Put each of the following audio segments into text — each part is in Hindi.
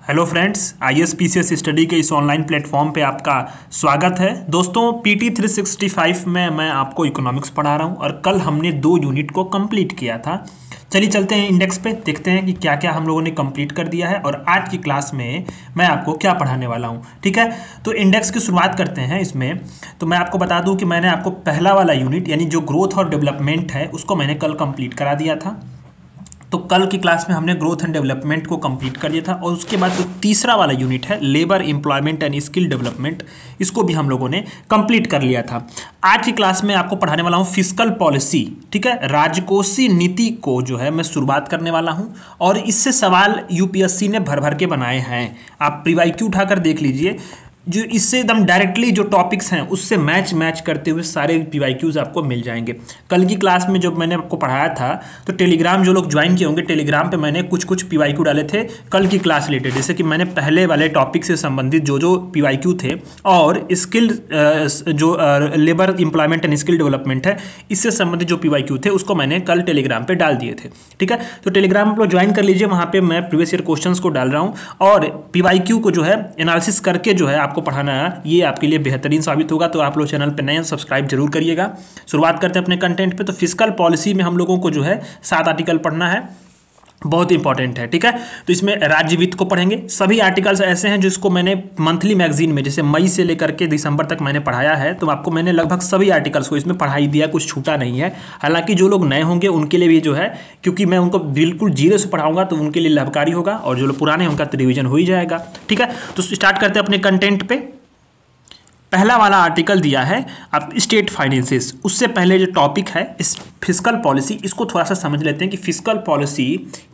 हेलो फ्रेंड्स, ISPCS स्टडी के इस ऑनलाइन प्लेटफॉर्म पे आपका स्वागत है। दोस्तों, PT 365 में मैं आपको इकोनॉमिक्स पढ़ा रहा हूँ और कल हमने 2 यूनिट को कंप्लीट किया था। चलिए चलते हैं इंडेक्स पे, देखते हैं कि क्या क्या हम लोगों ने कंप्लीट कर दिया है और आज की क्लास में मैं आपको क्या पढ़ाने वाला हूँ। ठीक है, तो इंडेक्स की शुरुआत करते हैं। इसमें तो मैं आपको बता दूँ कि मैंने आपको पहला वाला यूनिट यानी जो ग्रोथ और डेवलपमेंट है उसको मैंने कल कंप्लीट करा दिया था। तो कल की क्लास में हमने ग्रोथ एंड डेवलपमेंट को कंप्लीट कर दिया था और उसके बाद जो तीसरा वाला यूनिट है labour employment and skill development, इसको भी हम लोगों ने कंप्लीट कर लिया था। आज की क्लास में आपको पढ़ाने वाला हूँ फिस्कल पॉलिसी। ठीक है, राजकोषीय नीति को जो है मैं शुरुआत करने वाला हूँ और इससे सवाल UPSC ने भर भर के बनाए हैं। आप प्रीवाईक्यू उठाकर देख लीजिए, जो इससे एकदम डायरेक्टली जो टॉपिक्स हैं उससे मैच करते हुए सारे PYQs आपको मिल जाएंगे। कल की क्लास में जब मैंने आपको पढ़ाया था तो टेलीग्राम जो लोग ज्वाइन किए होंगे, टेलीग्राम पे मैंने कुछ PYQ डाले थे कल की क्लास रिलेटेड, जैसे कि मैंने पहले वाले टॉपिक से संबंधित जो PYQ थे और स्किल जो labour employment and skill development है इससे संबंधित जो PYQ थे उसको मैंने कल टेलीग्राम पर डाल दिए थे। ठीक है, तो टेलीग्राम आप लोग ज्वाइन कर लीजिए, वहाँ पर मैं प्रीवियस ईयर क्वेश्चन को डाल रहा हूँ और PYQ को जो है एनालिसिस करके जो है आपको पढ़ाना है, ये आपके लिए बेहतरीन साबित होगा। तो आप लोग चैनल पे नए हैं, सब्सक्राइब जरूर करिएगा। शुरुआत करते हैं अपने कंटेंट पे। तो फिस्कल पॉलिसी में हम लोगों को जो है 7 आर्टिकल पढ़ना है, बहुत इंपॉर्टेंट है। ठीक है, तो इसमें राज्य वित्त को पढ़ेंगे। सभी आर्टिकल्स ऐसे हैं जिसको मैंने मंथली मैगजीन में जैसे मई से लेकर के दिसंबर तक मैंने पढ़ाया है, तो आपको मैंने लगभग सभी आर्टिकल्स को इसमें पढ़ाई दिया, कुछ छूटा नहीं है। हालांकि जो लोग नए होंगे उनके लिए भी जो है, क्योंकि मैं उनको बिल्कुल जीरो से पढ़ाऊंगा तो उनके लिए लाभकारी होगा और जो लोग पुराने हैं उनका तो रिविजन हो ही जाएगा। ठीक है, तो स्टार्ट करते हैं अपने कंटेंट पे। पहला वाला आर्टिकल दिया है आप स्टेट फाइनेंसेस। उससे पहले जो टॉपिक है इस फिस्कल पॉलिसी, इसको थोड़ा सा समझ लेते हैं कि फिस्कल पॉलिसी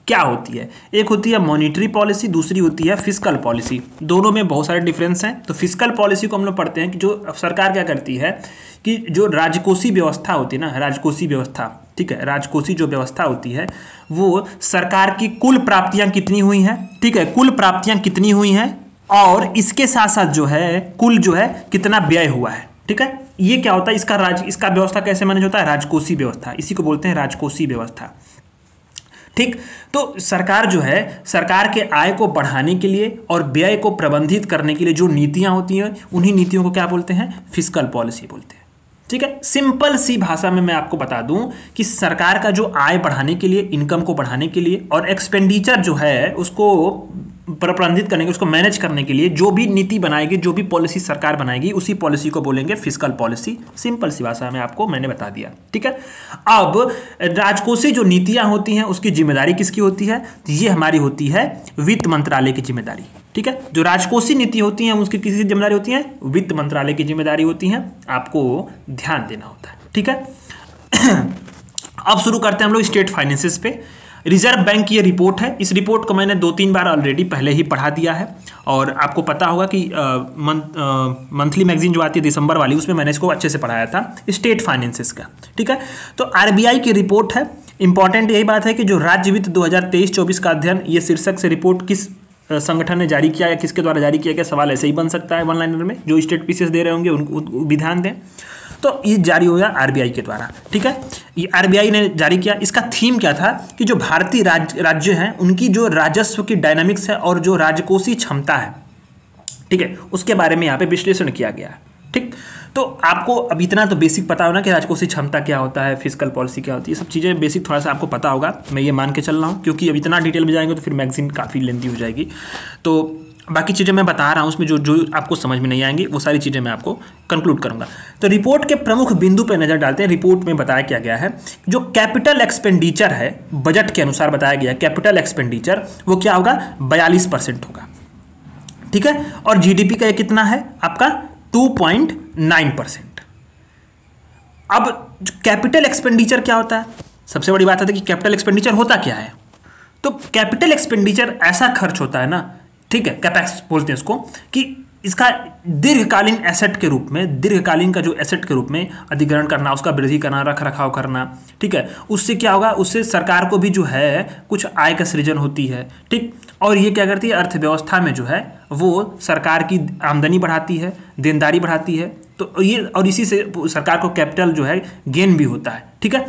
क्या होती है। एक होती है मॉनिटरी पॉलिसी, दूसरी होती है फिस्कल पॉलिसी। दोनों में बहुत सारे डिफरेंस हैं। तो फिस्कल पॉलिसी को हम लोग पढ़ते हैं कि जो सरकार क्या करती है कि जो राजकोषीय व्यवस्था होती है ना, राजकोषीय व्यवस्था, ठीक है, राजकोषीय जो व्यवस्था होती है वो सरकार की कुल प्राप्तियां कितनी हुई हैं, ठीक है, कुल प्राप्तियां कितनी हुई हैं और इसके साथ साथ जो है कुल जो है कितना व्यय हुआ है। ठीक है, ये क्या होता है, इसका व्यवस्था कैसे मैनेज होता है, राजकोषीय व्यवस्था, इसी को बोलते हैं राजकोषीय व्यवस्था। ठीक, तो सरकार जो है सरकार के आय को बढ़ाने के लिए और व्यय को प्रबंधित करने के लिए जो नीतियां होती हैं उन्हीं नीतियों को क्या बोलते हैं, फिस्कल पॉलिसी बोलते हैं। ठीक है, सिंपल सी भाषा में मैं आपको बता दूं कि सरकार का जो आय बढ़ाने के लिए, इनकम को बढ़ाने के लिए और एक्सपेंडिचर जो है उसको प्रबंधित करने के, उसको मैनेज करने के लिए जो भी नीति बनाएगी, जो भी पॉलिसी सरकार बनाएगी, उसी पॉलिसी को बोलेंगे फिस्कल पॉलिसी। सिंपल सी भाषा में आपको मैंने बता दिया। ठीक है, अब राजकोषीय जो नीतियां होती हैं उसकी जिम्मेदारी किसकी होती है, तो ये हमारी होती है वित्त मंत्रालय की जिम्मेदारी। ठीक है, जो राजकोषीय नीति होती हैं उसकी किसी जिम्मेदारी होती है, वित्त मंत्रालय की जिम्मेदारी होती है, आपको ध्यान देना होता है। ठीक है, अब शुरू करते हैं हम लोग स्टेट फाइनेंसेस पे। रिजर्व बैंक की ये रिपोर्ट है। इस रिपोर्ट को मैंने 2-3 बार ऑलरेडी पहले ही पढ़ा दिया है और आपको पता होगा कि मंथली मैगजीन जो आती है दिसंबर वाली, उसमें मैंने इसको अच्छे से पढ़ाया था, स्टेट फाइनेंसेस का। ठीक है, तो RBI की रिपोर्ट है। इंपॉर्टेंट यही बात है कि जो राज्य वित्त 2023-24 का अध्ययन, ये शीर्षक से रिपोर्ट किस संगठन ने जारी किया या किसके द्वारा जारी किया गया, सवाल ऐसे ही बन सकता है 1 लाइनर में। जो स्टेट पीसीएस दे रहे होंगे उनको भी ध्यान दें। तो ये जारी हो गया RBI के द्वारा। ठीक है, ये RBI ने जारी किया। इसका थीम क्या था कि जो भारतीय राज्य हैं उनकी जो राजस्व की डायनामिक्स है और जो राजकोषीय क्षमता है, ठीक है, उसके बारे में यहाँ पे विश्लेषण किया गया है। ठीक, तो आपको अब इतना तो बेसिक पता होना कि राजकोषीय क्षमता क्या होता है, फिस्कल पॉलिसी क्या होती है, ये सब चीज़ें बेसिक थोड़ा सा आपको पता होगा, मैं ये मान के चल रहा हूँ, क्योंकि अब इतना डिटेल में जाएंगे तो फिर मैगजीन काफ़ी लेंथी हो जाएगी। तो बाकी चीज़ें मैं बता रहा हूँ, उसमें जो आपको समझ में नहीं आएंगी वो सारी चीज़ें मैं आपको कंक्लूड करूँगा। तो रिपोर्ट के प्रमुख बिंदु पर नज़र डालते हैं। रिपोर्ट में बताया क्या गया है, जो कैपिटल एक्सपेंडिचर है, बजट के अनुसार बताया गया कैपिटल एक्सपेंडिचर वो क्या होगा, 42% होगा। ठीक है, और GDP का कितना है आपका 2.9%। अब कैपिटल एक्सपेंडिचर क्या होता है, सबसे बड़ी बात है कि कैपिटल एक्सपेंडिचर होता क्या है। तो कैपिटल एक्सपेंडिचर ऐसा खर्च होता है ना, ठीक है, कैपेक्स बोलते हैं इसको, कि इसका दीर्घकालीन एसेट के रूप में, दीर्घकालीन का जो एसेट के रूप में अधिग्रहण करना, उसका वृद्धि करना, रख रखाव करना। ठीक है, उससे क्या होगा, उससे सरकार को भी जो है कुछ आय का सृजन होती है। ठीक, और ये क्या करती है, अर्थव्यवस्था में जो है वो सरकार की आमदनी बढ़ाती है, देनदारी बढ़ाती है। तो ये, और इसी से सरकार को कैपिटल जो है गेन भी होता है। ठीक है,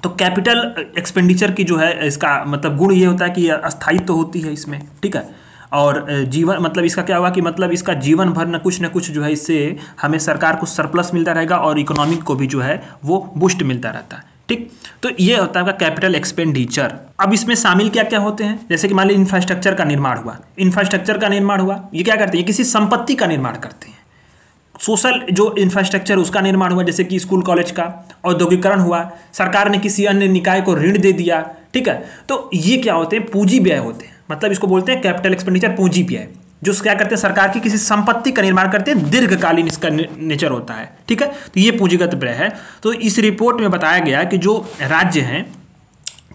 तो कैपिटल एक्सपेंडिचर की जो है इसका मतलब गुण ये होता है कि अस्थायित्व तो होती है इसमें। ठीक है, और जीवन मतलब इसका क्या होगा कि मतलब इसका जीवन भर न कुछ जो है इससे हमें सरकार को सरप्लस मिलता रहेगा और इकोनॉमी को भी जो है वो बूस्ट मिलता रहता है। ठीक, तो ये होता है आपका कैपिटल एक्सपेंडिचर। अब इसमें शामिल क्या क्या होते हैं, जैसे कि मान लीजिए इंफ्रास्ट्रक्चर का निर्माण हुआ, इंफ्रास्ट्रक्चर का निर्माण हुआ, ये क्या करते हैं, किसी संपत्ति का निर्माण करते हैं। सोशल जो इंफ्रास्ट्रक्चर उसका निर्माण हुआ, जैसे कि स्कूल कॉलेज का, औद्योगिकरण हुआ, सरकार ने किसी अन्य निकाय को ऋण दे दिया। ठीक है, तो ये क्या होते हैं, पूंजी व्यय होते हैं, मतलब इसको बोलते हैं कैपिटल एक्सपेंडिचर, पूंजी व्यय, जो क्या करते हैं, सरकार की किसी संपत्ति का निर्माण करते हैं, दीर्घकालीन इसका नेचर होता है। ठीक है, तो ये पूंजीगत व्यय है। तो इस रिपोर्ट में बताया गया कि जो राज्य हैं,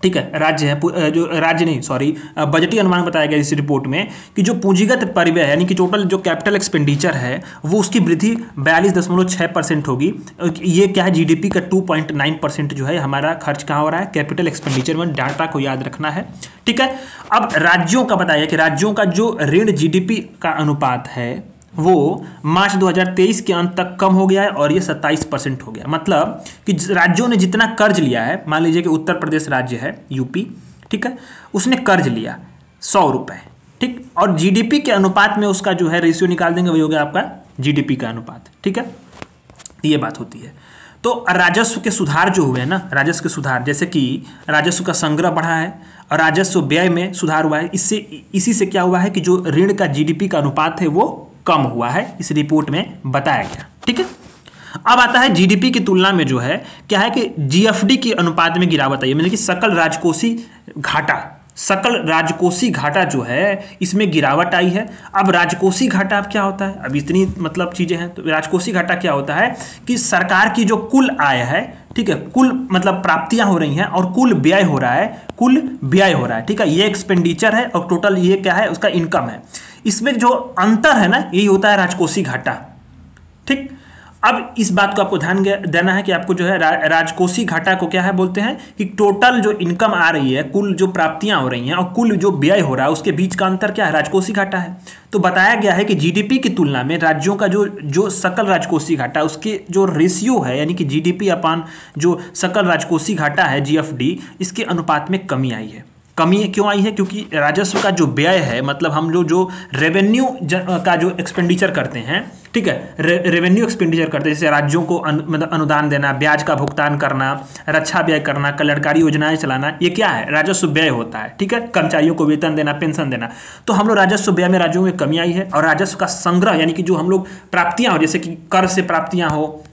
ठीक है, राज्य है जो राज्य नहीं सॉरी बजटीय अनुमान बताया गया इस रिपोर्ट में कि जो पूंजीगत परिव्यय है यानी कि टोटल जो कैपिटल एक्सपेंडिचर है वो उसकी वृद्धि 42.6% होगी। ये क्या है, जीडीपी का 2.9% जो है हमारा खर्च कहाँ हो रहा है, कैपिटल एक्सपेंडिचर में। डाटा को याद रखना है। ठीक है, अब राज्यों का बताया कि राज्यों का जो ऋण जीडीपी का अनुपात है वो मार्च 2023 के अंत तक कम हो गया है और ये 27% हो गया। मतलब कि राज्यों ने जितना कर्ज लिया है, मान लीजिए कि उत्तर प्रदेश राज्य है, यूपी, ठीक है, उसने कर्ज लिया 100 रुपये, ठीक, और जीडीपी के अनुपात में उसका जो है रेशियो निकाल देंगे, वही हो गया आपका जीडीपी का अनुपात। ठीक है, ये बात होती है। तो राजस्व के सुधार जो हुए हैं ना, राजस्व के सुधार, जैसे कि राजस्व का संग्रह बढ़ा है और राजस्व व्यय में सुधार हुआ है। इसी से क्या हुआ है कि जो ऋण का जीडीपी का अनुपात है वो कम हुआ है, इस रिपोर्ट में बताया गया। ठीक है, अब आता है जीडीपी की तुलना में जो है क्या है कि जीएफडी की अनुपात में गिरावट आई है, मतलब कि सकल राजकोषीय घाटा जो है इसमें गिरावट आई है। अब राजकोषीय घाटा अब क्या होता है, अब इतनी मतलब चीजें हैं, तो राजकोषीय घाटा क्या होता है कि सरकार की जो कुल आय है, ठीक है, कुल मतलब प्राप्तियां हो रही हैं और कुल व्यय हो रहा है, ठीक है, ये एक्सपेंडिचर है और टोटल ये क्या है, उसका इनकम है। इसमें जो अंतर है ना, यही होता है राजकोषीय घाटा। ठीक, अब इस बात को आपको ध्यान देना है कि आपको जो है राजकोषीय घाटा को क्या है बोलते हैं कि टोटल जो इनकम आ रही है, कुल जो प्राप्तियां हो रही हैं और कुल जो व्यय हो रहा है, उसके बीच का अंतर क्या है, राजकोषीय घाटा है। तो बताया गया है कि जीडीपी की तुलना में राज्यों का जो सकल राजकोषीय घाटा, उसके जो रेशियो है यानी कि जीडीपी अपान जो सकल राजकोषीय घाटा है, जीएफडी, इसके अनुपात में कमी आई है। कमी क्यों आई है, क्योंकि राजस्व का जो व्यय है, मतलब हम लोग जो रेवेन्यू का जो एक्सपेंडिचर करते हैं, ठीक है, रेवेन्यू एक्सपेंडिचर करते हैं, जैसे राज्यों को मतलब अनुदान देना, ब्याज का भुगतान करना, रक्षा व्यय करना, कल्याणकारी योजनाएं चलाना, ये क्या है, राजस्व व्यय होता है। ठीक है, कर्मचारियों को वेतन देना, पेंशन देना, तो हम लोग राजस्व व्यय में राज्यों में कमी आई है। और राजस्व का संग्रह यानी कि जो हम लोग प्राप्तियां हो, जैसे कि कर से प्राप्तियां हो,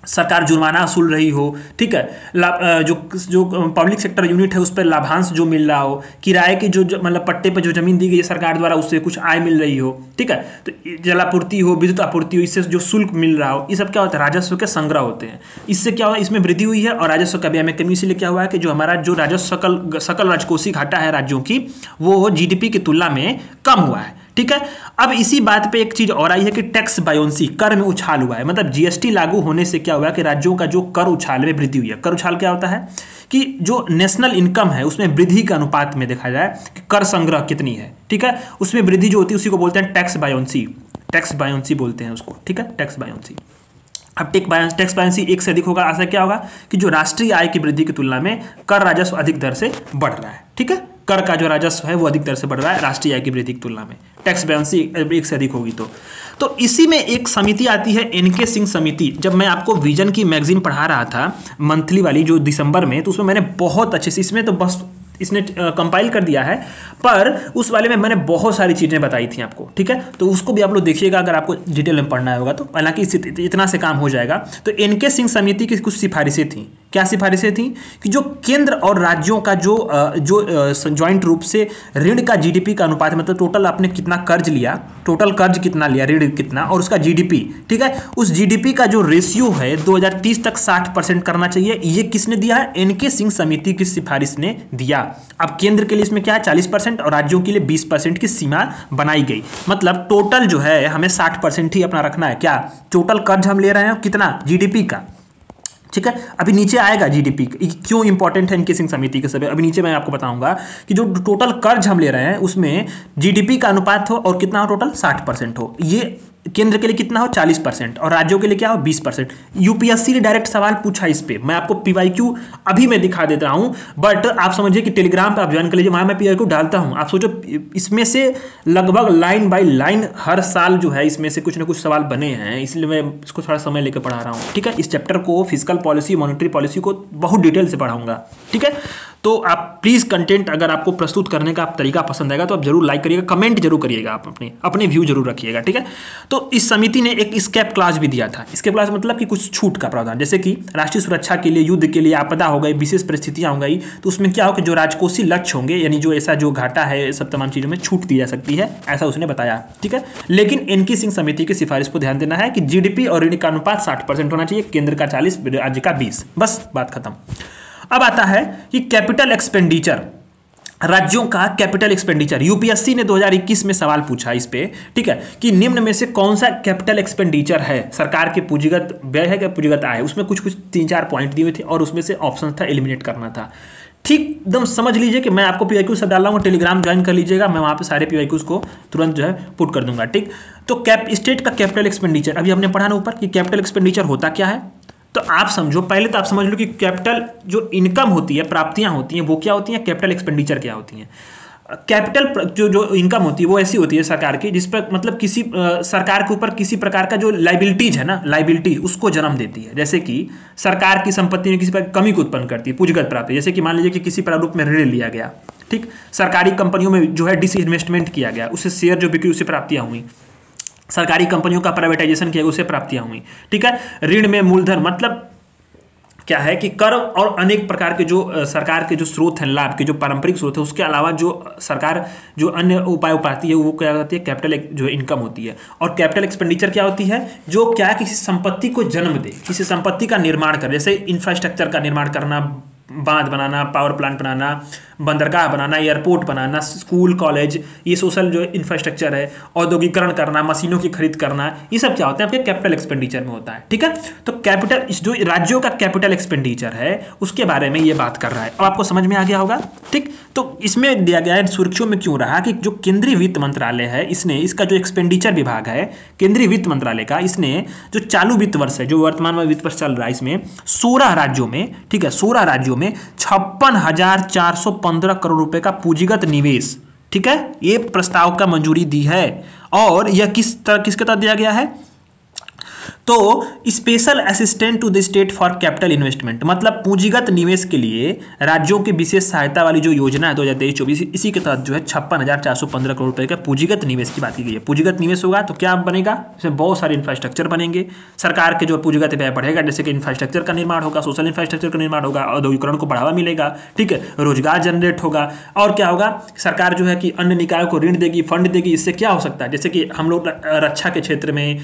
सरकार जुर्माना वसूल रही हो, ठीक है, जो पब्लिक सेक्टर यूनिट है उस पर लाभांश जो मिल रहा हो, किराए की जो मतलब पट्टे पर जो जमीन दी गई है सरकार द्वारा, उससे कुछ आय मिल रही हो, ठीक है, तो जलापूर्ति हो, विद्युत आपूर्ति हो, इससे जो शुल्क मिल रहा हो, ये सब क्या होता है, राजस्व के संग्रह होते हैं। इससे क्या हुआ, इसमें वृद्धि हुई है और राजस्व का व्यय में कमी। इसलिए क्या हुआ है कि जो हमारा जो राजस्व सकल राजकोषीय घाटा है राज्यों की, वो जीडीपी की तुलना में कम हुआ है। ठीक है, अब इसी बात पे एक चीज और आई है कि टैक्स बायोंसी, कर में उछाल हुआ है। मतलब जीएसटी लागू होने से क्या हुआ कि राज्यों का जो कर उछाल में वृद्धि हुई है। कर उछाल क्या होता है कि जो नेशनल इनकम है उसमें वृद्धि के अनुपात में देखा जाए कि कर संग्रह कितनी है, ठीक है, उसमें वृद्धि जो होती है उसी को बोलते हैं टैक्स बायोंसी बोलते हैं उसको। ठीक है, टैक्स बायोंसी। अब टैक्स बायोंसी एक से अधिक होगा, ऐसा क्या होगा कि जो राष्ट्रीय आय की वृद्धि की तुलना में कर राजस्व अधिक दर से बढ़ रहा है। ठीक है, कर का जो राजस्व है वो अधिक दर से बढ़ रहा है राष्ट्रीय आय की वृद्धि की तुलना में। टैक्स बायोंसी एक से अधिक होगी तो इसी में एक समिति आती है, एनके सिंह समिति। जब मैं आपको विजन की मैगजीन पढ़ा रहा था मंथली वाली जो दिसंबर में, तो उसमें मैंने बहुत अच्छे से, इसमें तो बस इसने कंपाइल कर दिया है, पर उस वाले में मैंने बहुत सारी चीज़ें बताई थी आपको। ठीक है, तो उसको भी आप लोग देखिएगा अगर आपको डिटेल में पढ़ना होगा तो, हालांकि इतना से काम हो जाएगा। तो एनके सिंह समिति की कुछ सिफारिशें थी। क्या सिफारिशें थी कि जो केंद्र और राज्यों का जो जॉइंट रूप से ऋण का जीडीपी का अनुपात, मतलब टोटल आपने कितना कर्ज लिया, टोटल कर्ज कितना लिया, ऋण कितना, और उसका जीडीपी, ठीक है, उस जीडीपी का जो रेशियो है 2030 तक 60% करना चाहिए। ये किसने दिया है, एनके सिंह समिति की सिफारिश ने दिया। अब केंद्र के लिए इसमें क्या है 40% और राज्यों के लिए 20% की सीमा बनाई गई। मतलब टोटल जो है हमें 60% ही अपना रखना है। क्या टोटल कर्ज हम ले रहे हैं कितना, जीडीपी का। ठीक है, अभी नीचे आएगा जीडीपी क्यों इंपॉर्टेंट है इनके सिंह समिति के सब, अभी नीचे मैं आपको बताऊंगा कि जो टोटल कर्ज हम ले रहे हैं उसमें जीडीपी का अनुपात हो और कितना हो, टोटल 60% हो। ये केंद्र के लिए कितना हो 40% और राज्यों के लिए क्या हो 20%। यूपीएससी ने डायरेक्ट सवाल पूछा इस पे, मैं आपको पीवाईक्यू अभी मैं दिखा देता हूं, बट आप समझिए कि टेलीग्राम पे आप ज्वाइन कर लीजिए, वहां मैं पीवाईक्यू डालता हूं। आप सोचो इसमें से लगभग लाइन बाय लाइन हर साल जो है इसमें से कुछ ना कुछ सवाल बने हैं, इसलिए मैं इसको थोड़ा समय लेकर पढ़ा रहा हूं। ठीक है, इस चैप्टर को फिजिकल पॉलिसी मॉनेटरी पॉलिसी को बहुत डिटेल से पढ़ाऊंगा। ठीक है, तो आप प्लीज कंटेंट अगर आपको प्रस्तुत करने का तरीका पसंद आएगा तो आप जरूर लाइक करिएगा, कमेंट जरूर करिएगा, आप अपने व्यू जरूर रखिएगा। ठीक है, तो इस समिति ने एक स्केप क्लॉज भी दिया था। स्केप क्लॉज मतलब कि कुछ छूट का प्रावधान, जैसे कि राष्ट्रीय सुरक्षा के लिए, युद्ध के लिए, आपदा हो गई, विशेष परिस्थितियां हो गई, तो उसमें क्या हो कि जो राजकोषीय लक्ष्य होंगे यानी जो ऐसा जो घाटा है सब तमाम चीजों में छूट दी जा सकती है, ऐसा उसने बताया। ठीक है, लेकिन एनके सिंह समिति की सिफारिश पर ध्यान देना है कि जीडीपी और ऋण का अनुपात 60% होना चाहिए, केंद्र का 40, राज्य का 20, बस बात खत्म। अब आता है कि कैपिटल एक्सपेंडिचर, राज्यों का कैपिटल एक्सपेंडिचर। यूपीएससी ने 2021 में सवाल पूछा इस पे, ठीक है, कि निम्न में से कौन सा कैपिटल एक्सपेंडिचर है, सरकार के पूंजीगत व्यय है क्या पूंजीगत आय है, उसमें कुछ 3-4 पॉइंट दिए हुए थे और उसमें से ऑप्शन था एलिमिनेट करना था। ठीक एकदम समझ लीजिए कि मैं आपको पीवाईक्यू सब डाल रहा हूँ, टेलीग्राम ज्वाइन कर लीजिएगा, मैं वहाँ पे सारे पीवाईक्यूज को तुरंत जो है पुट कर दूंगा। ठीक, तो स्टेट का कैपिटल एक्सपेंडिचर अभी हमने पढ़ा ना ऊपर कि कैपिटल एक्सपेंडिचर होता क्या है। तो आप समझो, पहले तो आप समझ लो कि कैपिटल जो इनकम होती है, प्राप्तियां होती हैं, वो क्या होती हैं, कैपिटल एक्सपेंडिचर क्या होती हैं। कैपिटल जो इनकम होती है वो ऐसी होती है सरकार की जिस पर मतलब किसी सरकार के ऊपर किसी प्रकार का जो लाइबिलिटीज है ना, लाइबिलिटी उसको जन्म देती है। जैसे कि सरकार की संपत्ति में किसी प्रकार की कमी को उत्पन्न करती है, पूंजीगत प्राप्ति, जैसे कि मान लीजिए कि किसी प्रारूप में ऋण लिया गया, ठीक, सरकारी कंपनियों में जो है डिसइन्वेस्टमेंट किया गया, उससे शेयर जो बिक्री उससे प्राप्तियां हुई, सरकारी कंपनियों का प्राइवेटाइजेशन किया, उससे प्राप्तियां हुई। ठीक है, ऋण में मूलधन मतलब क्या है कि कर और अनेक प्रकार के जो सरकार के जो स्रोत हैं, लाभ के जो पारंपरिक स्रोत है, उसके अलावा जो सरकार जो अन्य उपाय उपाती है वो क्या होती है, कैपिटल जो इनकम होती है। और कैपिटल एक्सपेंडिचर क्या होती है, जो क्या किसी संपत्ति को जन्म दे, किसी संपत्ति का निर्माण करे, जैसे इंफ्रास्ट्रक्चर का निर्माण करना, बांध बनाना, पावर प्लांट बनाना, बंदरगाह बनाना, एयरपोर्ट बनाना, स्कूल कॉलेज, ये सोशल जो इंफ्रास्ट्रक्चर है, औद्योगिकरण करना, मशीनों की खरीद करना, ये सब क्या होता है आपके कैपिटल एक्सपेंडिचर में होता है। ठीक है, तो कैपिटल जो राज्यों का कैपिटल एक्सपेंडिचर है उसके बारे में ये बात कर रहा है। अब आपको समझ में आ गया होगा। ठीक, तो इसमें दिया गया है सुर्खियों में क्यों रहा कि जो केंद्रीय वित्त मंत्रालय है, इसने इसका जो एक्सपेंडिचर विभाग है केंद्रीय वित्त मंत्रालय का, इसने जो चालू वित्त वर्ष है, जो वर्तमान में वित्त वर्ष चल रहा है, इसमें 16 राज्यों में, ठीक है, 16 राज्यों में 56,415 करोड़ रुपए का पूंजीगत निवेश, ठीक है, ये प्रस्ताव का मंजूरी दी है। और यह किसके तहत दिया गया है, तो special assistant to the state for capital investment, मतलब पूंजीगत निवेश के लिए राज्यों की विशेष सहायता वाली जो योजना है 2023-24, इसी के तहत जो है 56,415 करोड़ रुपए का पूंजीगत निवेश की बात की गई है। पूंजीगत निवेश होगा तो क्या बनेगा, इसमें बहुत सारे इंफ्रास्ट्रक्चर बनेंगे, सरकार के जो पूंजीगत व्यय बढ़ेगा, जैसे कि इंफ्रास्ट्रक्चर का निर्माण होगा, सोशल इंफ्रास्ट्रक्चर का निर्माण होगा, औद्योगिकरण को बढ़ावा मिलेगा, ठीक है, रोजगार जनरेट होगा। और क्या होगा, सरकार जो है कि अन्य निकायों को ऋण देगी, फंड देगी। इससे क्या हो सकता है, जैसे कि हम लोग रक्षा के क्षेत्र में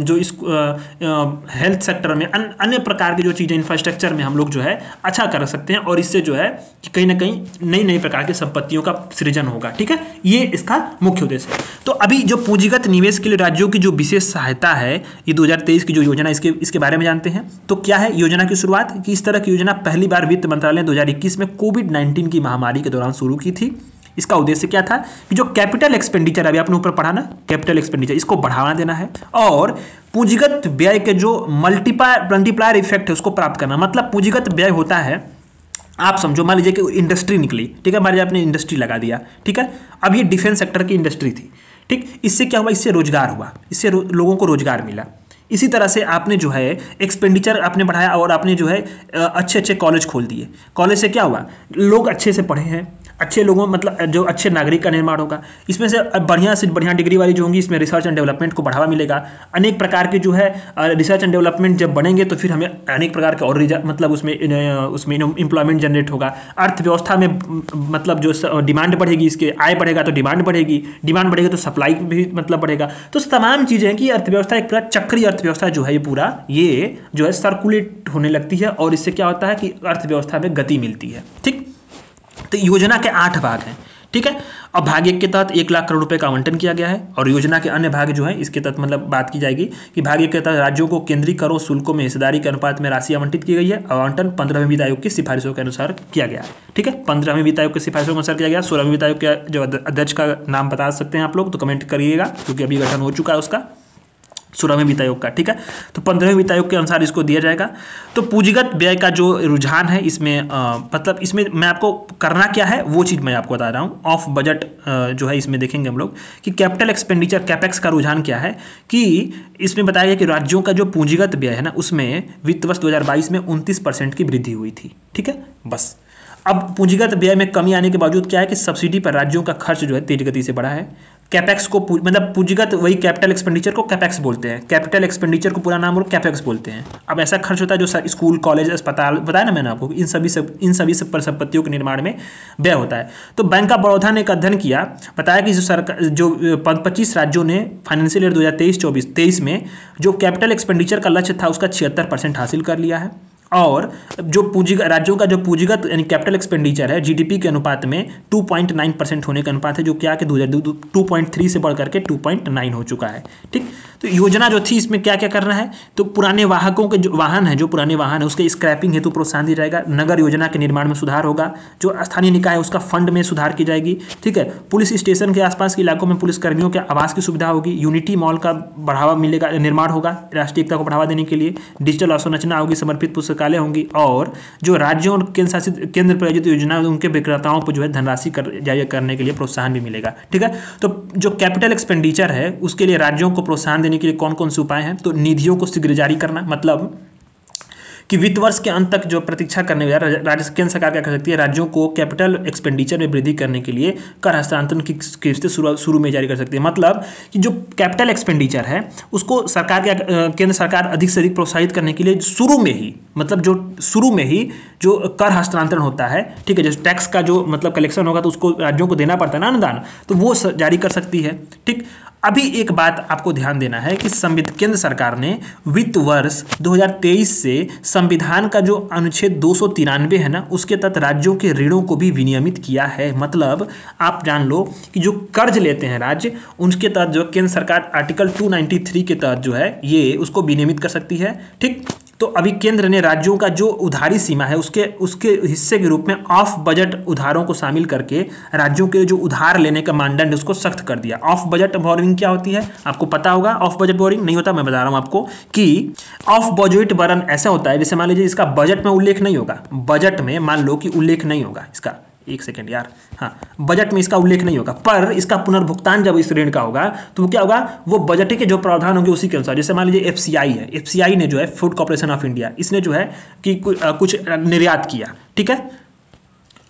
जो इस हेल्थ सेक्टर में अन्य प्रकार की जो चीज़ें इंफ्रास्ट्रक्चर में हम लोग जो है अच्छा कर सकते हैं, और इससे जो है कि कहीं ना कहीं नई नई प्रकार की संपत्तियों का सृजन होगा। ठीक है, ये इसका मुख्य उद्देश्य है। तो अभी जो पूंजीगत निवेश के लिए राज्यों की जो विशेष सहायता है, ये 2023 की जो योजना, इसके बारे में जानते हैं। तो क्या है योजना की शुरुआत, कि इस तरह की योजना पहली बार वित्त मंत्रालय ने 2021 में कोविड-19 की महामारी के दौरान शुरू की थी। इसका उद्देश्य क्या था कि जो कैपिटल एक्सपेंडिचर अभी आपने ऊपर पढ़ा ना, कैपिटल एक्सपेंडिचर, इसको बढ़ावा देना है और पूंजीगत व्यय के जो मल्टीप्लायर इफेक्ट है उसको प्राप्त करना। मतलब पूंजीगत व्यय होता है, आप समझो, मान लीजिए कि इंडस्ट्री निकली, ठीक है, मान लीजिए आपने इंडस्ट्री लगा दिया, ठीक है, अब ये डिफेंस सेक्टर की इंडस्ट्री थी, ठीक, इससे क्या हुआ, इससे रोजगार हुआ, इससे लोगों को रोजगार मिला। इसी तरह से आपने जो है एक्सपेंडिचर आपने बढ़ाया और आपने जो है अच्छे अच्छे कॉलेज खोल दिए। कॉलेज से क्या हुआ, लोग अच्छे से पढ़े हैं, अच्छे लोगों मतलब जो अच्छे नागरिक का निर्माण होगा। इसमें से बढ़िया से बढ़िया डिग्री वाली जो होंगी, इसमें रिसर्च एंड डेवलपमेंट को बढ़ावा मिलेगा। अनेक प्रकार के जो है रिसर्च एंड डेवलपमेंट जब बनेंगे तो फिर हमें अनेक प्रकार के और मतलब उसमें एम्प्लॉयमेंट जनरेट होगा। अर्थव्यवस्था में मतलब जो डिमांड बढ़ेगी, इसके आय बढ़ेगा तो डिमांड बढ़ेगी, डिमांड बढ़ेगी तो सप्लाई भी मतलब बढ़ेगा। तो तमाम चीज़ें कि अर्थव्यवस्था एक पूरा चक्रीय अर्थव्यवस्था जो है, ये पूरा ये जो है सर्कुलेट होने लगती है और इससे क्या होता है कि अर्थव्यवस्था में गति मिलती है। ठीक, तो योजना के 8 भाग हैं, ठीक है। अब भाग 1 के तहत 1 लाख करोड़ रुपए का आवंटन किया गया है और योजना के अन्य भाग जो है इसके तहत मतलब बात की जाएगी कि भाग 1 के तहत राज्यों को केंद्रीय करों शुल्कों में हिस्सेदारी के अनुपात में राशि आवंटित की गई है। आवंटन 15वें वित्त आयोग की सिफारिशों के अनुसार किया गया है, ठीक है। 15वें वित्त आयोग की सिफारिशों के अनुसार किया गया। 16वें वित्त आयोग के जो अध्यक्ष का नाम बता सकते हैं आप लोग, तो कमेंट करिएगा क्योंकि अभी गठन हो चुका है उसका। 16वें वित्त आयोग का, ठीक है। तो 15वें वित्त आयोग के अनुसार इसको दिया जाएगा। तो पूंजीगत व्यय का जो रुझान है इसमें मतलब इसमें मैं आपको करना क्या है वो चीज़ मैं आपको बता रहा हूँ। ऑफ बजट जो है इसमें देखेंगे हम लोग कि कैपिटल एक्सपेंडिचर कैपेक्स का रुझान क्या है, कि इसमें बताया गया कि राज्यों का जो पूंजीगत व्यय है ना उसमें वित्त वर्ष 2022 में 29% की वृद्धि हुई थी, ठीक है। बस अब पूंजीगत व्यय में कमी आने के बावजूद क्या है कि सब्सिडी पर राज्यों का खर्च जो है तेज गति से बढ़ा है। कैपेक्स को मतलब पूंजीगत वही कैपिटल एक्सपेंडिचर को कैपेक्स बोलते हैं, कैपिटल एक्सपेंडिचर को पूरा नाम और कैपेक्स बोलते हैं। अब ऐसा खर्च होता है जो स्कूल कॉलेज अस्पताल बताया ना मैंने आपको, इन सभी परिसंपत्तियों के निर्माण में व्यय होता है। तो बैंक ऑफ बड़ौदा ने एक अध्ययन किया, बताया कि जो सरकार जो 25 राज्यों ने फाइनेंशियल ईयर 2023 में जो कैपिटल एक्सपेंडिचर का लक्ष्य था उसका 76% हासिल कर लिया है। और जो राज्यों का जो पूंजीगत यानी कैपिटल एक्सपेंडिचर है जीडीपी के अनुपात में 2.9% होने का अनुपात है, जो क्या कि 2.3 से बढ़ करके 2.9 हो चुका है, ठीक। तो योजना जो थी इसमें क्या क्या करना है, तो पुराने वाहकों के जो वाहन है उसके स्क्रैपिंग हेतु प्रोत्साहन दिया जाएगा। नगर योजना के निर्माण में सुधार होगा। जो स्थानीय निकाय है उसका फंड में सुधार की जाएगी, ठीक है। पुलिस स्टेशन के आसपास के इलाकों में पुलिस कर्मियों के आवास की सुविधा होगी। यूनिटी मॉल का बढ़ावा मिलेगा, निर्माण होगा राष्ट्रीय एकता को बढ़ावा देने के लिए। डिजिटल अवसंरचना होगी, समर्पित पुस्तकालय होंगी। और जो राज्यों और केंद्र प्रायोजित योजना उनके विक्रेताओं को जो है धनराशि जारी करने के लिए प्रोत्साहन भी मिलेगा, ठीक है। तो जो कैपिटल एक्सपेंडिचर है उसके लिए राज्यों को प्रोत्साहन देने के लिए कौन कौन से उपाय हैं, तो निधियों को शीघ्र जारी करना, मतलब कि वित्त वर्ष के अंत तक जो प्रतीक्षा करने राज्य केंद्र सरकार क्या कर सकती है, राज्यों को कैपिटल एक्सपेंडिचर में वृद्धि करने के लिए कर हस्तांतरण की किस्तें शुरू में जारी कर सकती है। मतलब कि जो कैपिटल एक्सपेंडिचर है उसको सरकार केंद्र सरकार अधिक से अधिक प्रोत्साहित करने के लिए शुरू में ही जो कर हस्तांतरण होता है, ठीक है, जैसे टैक्स का जो मतलब कलेक्शन होगा तो उसको राज्यों को देना पड़ता है ना अनुदान, तो वो जारी कर सकती है, ठीक। अभी एक बात आपको ध्यान देना है कि केंद्र सरकार ने वित्त वर्ष 2023 से संविधान का जो अनुच्छेद 293 है ना उसके तहत राज्यों के ऋणों को भी विनियमित किया है। मतलब आप जान लो कि जो कर्ज लेते हैं राज्य उसके तहत जो केंद्र सरकार आर्टिकल 293 के तहत जो है ये उसको विनियमित कर सकती है, ठीक। तो अभी केंद्र ने राज्यों का जो उधारी सीमा है उसके हिस्से के रूप में ऑफ बजट उधारों को शामिल करके राज्यों के जो उधार लेने का मानदंड उसको सख्त कर दिया। ऑफ बजट बोरोइंग क्या होती है आपको पता होगा। ऑफ बजट बोरोइंग नहीं होता, मैं बता रहा हूं आपको कि ऑफ बजट बोरोइंग ऐसा होता है जैसे मान लीजिए इसका बजट में उल्लेख नहीं होगा, बजट में मान लो कि उल्लेख नहीं होगा इसका, एक सेकेंड यार, हाँ, बजट में इसका उल्लेख नहीं होगा, पर इसका पुनर्भुगतान जब इस ऋण का होगा तो वो क्या होगा, वो बजट के जो प्रावधान होंगे उसी के अनुसार। जैसे मान लीजिए एफसीआई है, एफसीआई ने जो है फूड कॉर्पोरेशन ऑफ इंडिया, इसने जो है कि कुछ निर्यात किया, ठीक है,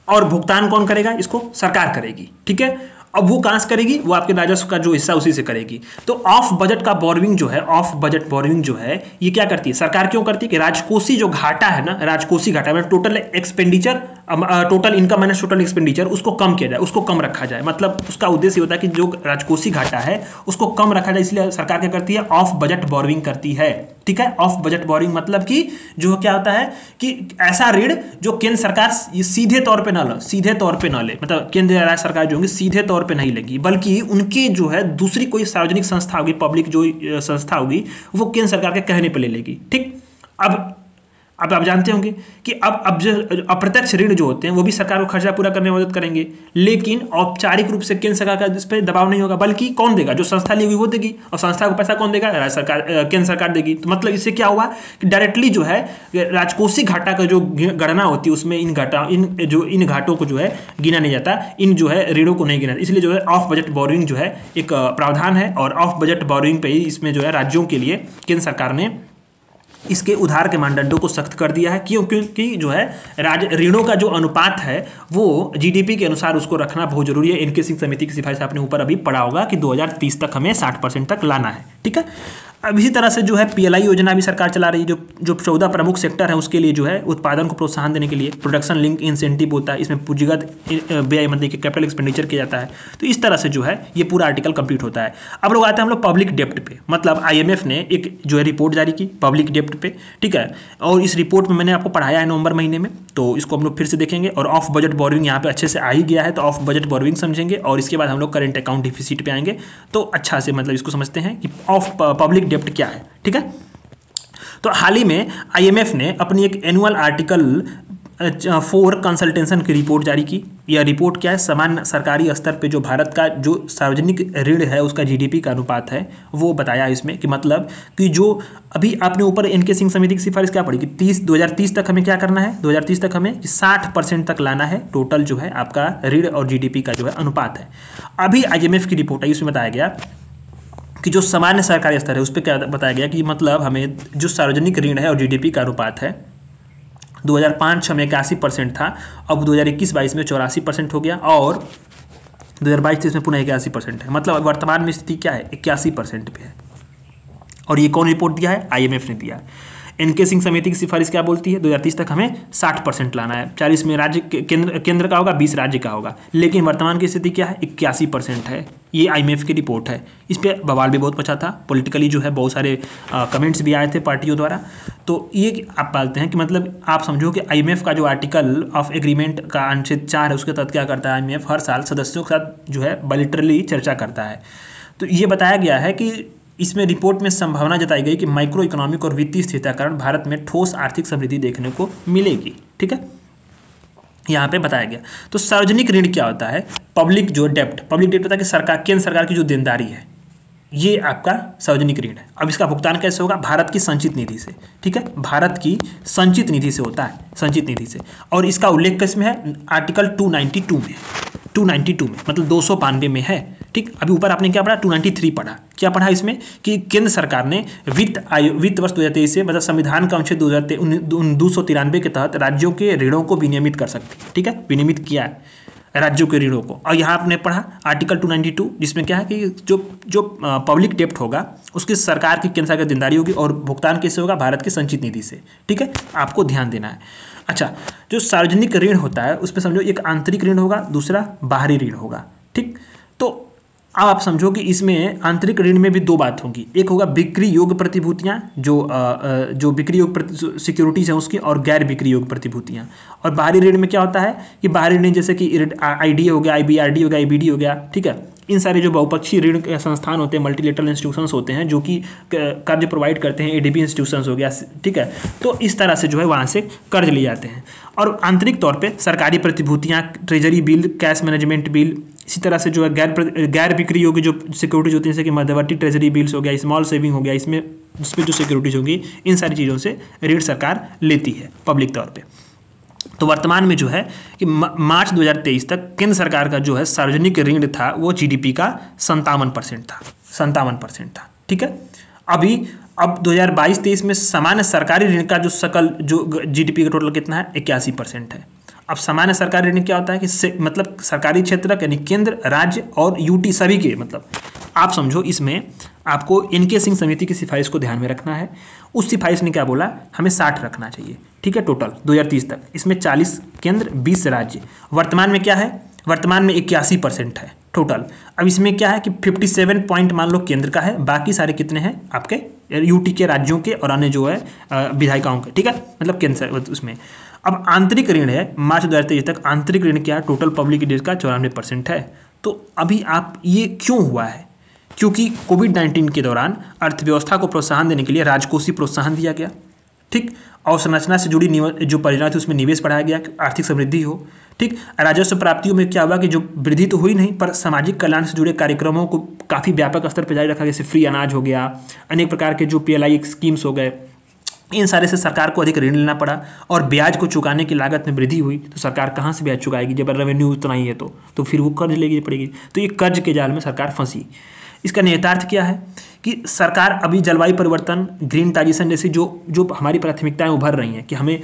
और भुगतान कौन करेगा, इसको सरकार करेगी, ठीक है। अब वो कहां से करेगी, वो आपके राजस्व का जो हिस्सा उसी से करेगी। तो ऑफ बजट का बोरोइंग जो है, ऑफ बजट बोरोइंग जो है ये क्या करती है सरकार, क्यों करती है कि राजकोषीय जो घाटा है ना, राजकोषीय घाटा मतलब total expenditure, total income minus total expenditure, उसको कम किया जाए, उसको कम रखा जाए। मतलब उसका उद्देश्य होता है कि जो राजकोषीय घाटा है उसको कम रखा जाए, इसलिए सरकार क्या करती है, ऑफ बजट बोरोइंग करती है, ठीक है। ऑफ बजट बोरोइंग मतलब कि जो क्या होता है कि ऐसा ऋण जो केंद्र सरकार सीधे तौर पे ना ले, मतलब केंद्र या राज्य सरकार जो होंगी सीधे तौर पे नहीं लेगी, बल्कि उनकी जो है दूसरी कोई सार्वजनिक संस्था होगी, पब्लिक जो संस्था होगी वो केंद्र सरकार के कहने पे ले लेगी, ठीक। अब आप जानते होंगे कि अब जो अप्रत्यक्ष ऋण जो होते हैं वो भी सरकार को खर्चा पूरा करने में मदद करेंगे, लेकिन औपचारिक रूप से केंद्र सरकार का इस पर दबाव नहीं होगा, बल्कि कौन देगा, जो संस्था ली हुई वो देगी, और संस्था को पैसा कौन देगा, राज्य सरकार, केंद्र सरकार देगी। तो मतलब इससे क्या हुआ कि डायरेक्टली जो है राजकोषीय घाटा का जो गणना होती है उसमें इन घाटों को जो है गिना नहीं जाता, इन जो है ऋणों को नहीं गिना, इसलिए जो है ऑफ बजट बोरोइंग जो है एक प्रावधान है, और ऑफ बजट बोरोइंग पे ही इसमें जो है राज्यों के लिए केंद्र सरकार ने इसके उधार के मानदंडों को सख्त कर दिया है। क्यों, क्योंकि जो है ऋणों का जो अनुपात है वो जीडीपी के अनुसार उसको रखना बहुत जरूरी है। इनके सिंह समिति की सिफारिश आपने ऊपर अभी पढ़ा होगा कि 2030 तक हमें 60% तक लाना है, ठीक है। अब इसी तरह से जो है पीएलआई योजना भी सरकार चला रही है, जो 14 प्रमुख सेक्टर है उसके लिए जो है उत्पादन को प्रोत्साहन देने के लिए प्रोडक्शन लिंक इंसेंटिव होता है, इसमें पूंजीगत व्यय मतलब कि कैपिटल एक्सपेंडिचर किया जाता है। तो इस तरह से जो है ये पूरा आर्टिकल कंप्लीट होता है। अब लोग आते हैं हम लोग पब्लिक डेप्ट पे, मतलब आईएमएफ ने एक जो है रिपोर्ट जारी की पब्लिक डेप्ट पे, ठीक है, और इस रिपोर्ट में मैंने आपको पढ़ाया है नवंबर महीने में, तो इसको हम लोग फिर से देखेंगे। और ऑफ बजट बोरोइंग यहाँ पे अच्छे से आ ही गया है, तो ऑफ बजट बोरोइंग समझेंगे, और इसके बाद हम लोग करेंट अकाउंट डिफिसिट पे आएंगे, तो अच्छा से मतलब इसको समझते हैं कि ऑफ पब्लिक डेप्ट क्या है, ठीक है। तो हाल ही में आईएमएफ ने अपनी एक एनुअल आर्टिकल 4 कंसल्टेशन की रिपोर्ट जारी की। यह रिपोर्ट क्या है, सामान्य सरकारी स्तर पे जो भारत का जो सार्वजनिक ऋण है उसका जीडीपी का अनुपात है वो बताया इसमें, कि मतलब कि जो अभी आपने ऊपर एनके सिंह समिति की सिफारिश क्या पड़ी कि 2030 तक हमें क्या करना है, 2030 तक हमें 60% तक लाना है टोटल जो है आपका ऋण और जीडीपी का जो है अनुपात है। अभी आईएमएफ की रिपोर्ट है, उसमें बताया गया कि जो सामान्य सरकारी स्तर है उस पर क्या बताया गया कि मतलब हमें जो सार्वजनिक ऋण है और जीडीपी का अनुपात है 2005 में 81% था, अब 2021-22 में 84% हो गया और 2022-23 में पुनः 81% है। मतलब वर्तमान में स्थिति क्या है, 81% पे है। और ये कौन रिपोर्ट दिया है, आईएमएफ ने दिया है। एनके सिंह समिति की सिफारिश क्या बोलती है, 2030 तक हमें 60% लाना है, 40 में राज्य केंद्र का होगा, 20 राज्य का होगा, लेकिन वर्तमान की स्थिति क्या है, 81% है। ये आईएमएफ की रिपोर्ट है। इस पर बवाल भी बहुत मचा था, पॉलिटिकली जो है बहुत सारे कमेंट्स भी आए थे पार्टियों द्वारा। तो ये आप पालते हैं कि मतलब आप समझो कि आईएमएफ का जो आर्टिकल ऑफ एग्रीमेंट का अनुच्छेद 4 है उसके तहत क्या करता है, आईएमएफ हर साल सदस्यों के साथ जो है बायलैटरली चर्चा करता है। तो ये बताया गया है कि इसमें रिपोर्ट में संभावना जताई गई कि माइक्रो इकोनॉमिक और वित्तीय स्थिरता के कारण भारत में ठोस आर्थिक समृद्धि देखने को मिलेगी। ठीक है, यहाँ पे बताया गया। तो सार्वजनिक ऋण क्या होता है, पब्लिक जो डेप्ट, पब्लिक डेप्ट होता है कि सरकार, केंद्र सरकार की जो देनदारी है, ये आपका सार्वजनिक ऋण है। अब इसका भुगतान कैसे होगा, भारत की संचित निधि से। ठीक है, भारत की संचित निधि से होता है, संचित निधि से। और इसका उल्लेख किसमें है, आर्टिकल 292 में, 292 में, मतलब 292 में है। ठीक, अभी ऊपर आपने क्या पढ़ा, 293 पढ़ा। क्या पढ़ा इसमें कि केंद्र सरकार ने वित्त वर्ष 2023 से मतलब संविधान का अनुच्छेद 293 के तहत राज्यों के ऋणों को विनियमित कर सकती है। ठीक है, विनियमित किया है राज्यों के ऋणों को। और यहाँ आपने पढ़ा आर्टिकल 292, जिसमें क्या है कि जो पब्लिक डेप्ट होगा उसकी सरकार की, केंद्र सरकार की देनदारी होगी और भुगतान किससे होगा, भारत की संचित निधि से। ठीक है, आपको ध्यान देना है। अच्छा, जो सार्वजनिक ऋण होता है उसमें समझो एक आंतरिक ऋण होगा, दूसरा बाहरी ऋण होगा। ठीक, तो अब आप समझो कि इसमें आंतरिक ऋण में भी दो बात होगी, एक होगा बिक्री योग्य प्रतिभूतियां, जो बिक्री योग्य सिक्योरिटीज हैं उसकी, और गैर बिक्री योग्य प्रतिभूतियां। और बाहरी ऋण में क्या होता है कि बाहरी ऋण जैसे कि आईडी हो गया, आईबीआरडी हो गया, आईबीडी हो गया। ठीक है, इन सारे जो बहुपक्षीय ऋण के संस्थान होते हैं, मल्टीलेटरल इंस्टीट्यूशंस होते हैं जो कि कर्ज प्रोवाइड करते हैं, एडीबी इंस्टीट्यूशंस हो गया। ठीक है, तो इस तरह से जो है वहाँ से कर्ज लिए जाते हैं। और आंतरिक तौर पे सरकारी प्रतिभूतियाँ, treasury bill, cash management bill, इसी तरह से जो है गैर बिक्री योग्य जो सिक्योरिटीज होती हैं जैसे कि मध्यवर्ती ट्रेजरी बिल्स हो गया, स्मॉल सेविंग हो गया, इसमें जो सिक्योरिटीज होगी, इन सारी चीज़ों से ऋण सरकार लेती है पब्लिक तौर पे। तो वर्तमान में जो है कि मार्च 2023 तक केंद्र सरकार का जो है सार्वजनिक ऋण था वो जीडीपी का 57% था, 57% था। ठीक है, अब 2022-23 में सामान्य सरकारी ऋण का जो जीडीपी का टोटल कितना है, 81% है। अब सामान्य सरकारी ऋण क्या होता है कि मतलब सरकारी क्षेत्र यानी केंद्र, राज्य और यूटी सभी के, मतलब आप समझो इसमें आपको एनके सिंह समिति की सिफारिश को ध्यान में रखना है। उस सिफारिश ने क्या बोला, हमें 60 रखना चाहिए। ठीक है, टोटल 2030 तक, इसमें 40 केंद्र, 20 राज्य। वर्तमान में क्या है, वर्तमान में 81% है टोटल। अब इसमें क्या है कि 57 पॉइंट मान लो केंद्र का है, बाकी सारे कितने हैं आपके यूटी के, राज्यों के और अन्य जो है विधायिकाओं के। ठीक है, मतलब केंद्र उसमें। अब आंतरिक ऋण है, मार्च 2023 तक आंतरिक ऋण क्या है, टोटल पब्लिक डेट का 94% है। तो अभी आप ये क्यों हुआ है, क्योंकि कोविड-19 के दौरान अर्थव्यवस्था को प्रोत्साहन देने के लिए राजकोषीय प्रोत्साहन दिया गया। ठीक, अवसंरचना से जुड़ी जो परियोजना थी उसमें निवेश बढ़ाया गया कि आर्थिक समृद्धि हो। ठीक, राजस्व प्राप्तियों में क्या हुआ कि जो वृद्धि तो हुई नहीं, पर सामाजिक कल्याण से जुड़े कार्यक्रमों को काफ़ी व्यापक स्तर पर जारी रखा, जैसे फ्री अनाज हो गया, अनेक प्रकार के जो पीएलआई स्कीम्स हो गए, इन सारे से सरकार को अधिक ऋण लेना पड़ा और ब्याज को चुकाने की लागत में वृद्धि हुई। तो सरकार कहाँ से ब्याज चुकाएगी जब रेवेन्यू उतना ही है, तो फिर वो कर्ज लेगी पड़ेगी। तो ये कर्ज के जाल में सरकार फंसी। इसका निहितार्थ क्या है कि सरकार अभी जलवायु परिवर्तन, ग्रीन ट्रांजिशन जैसी जो हमारी प्राथमिकताएं उभर रही हैं कि हमें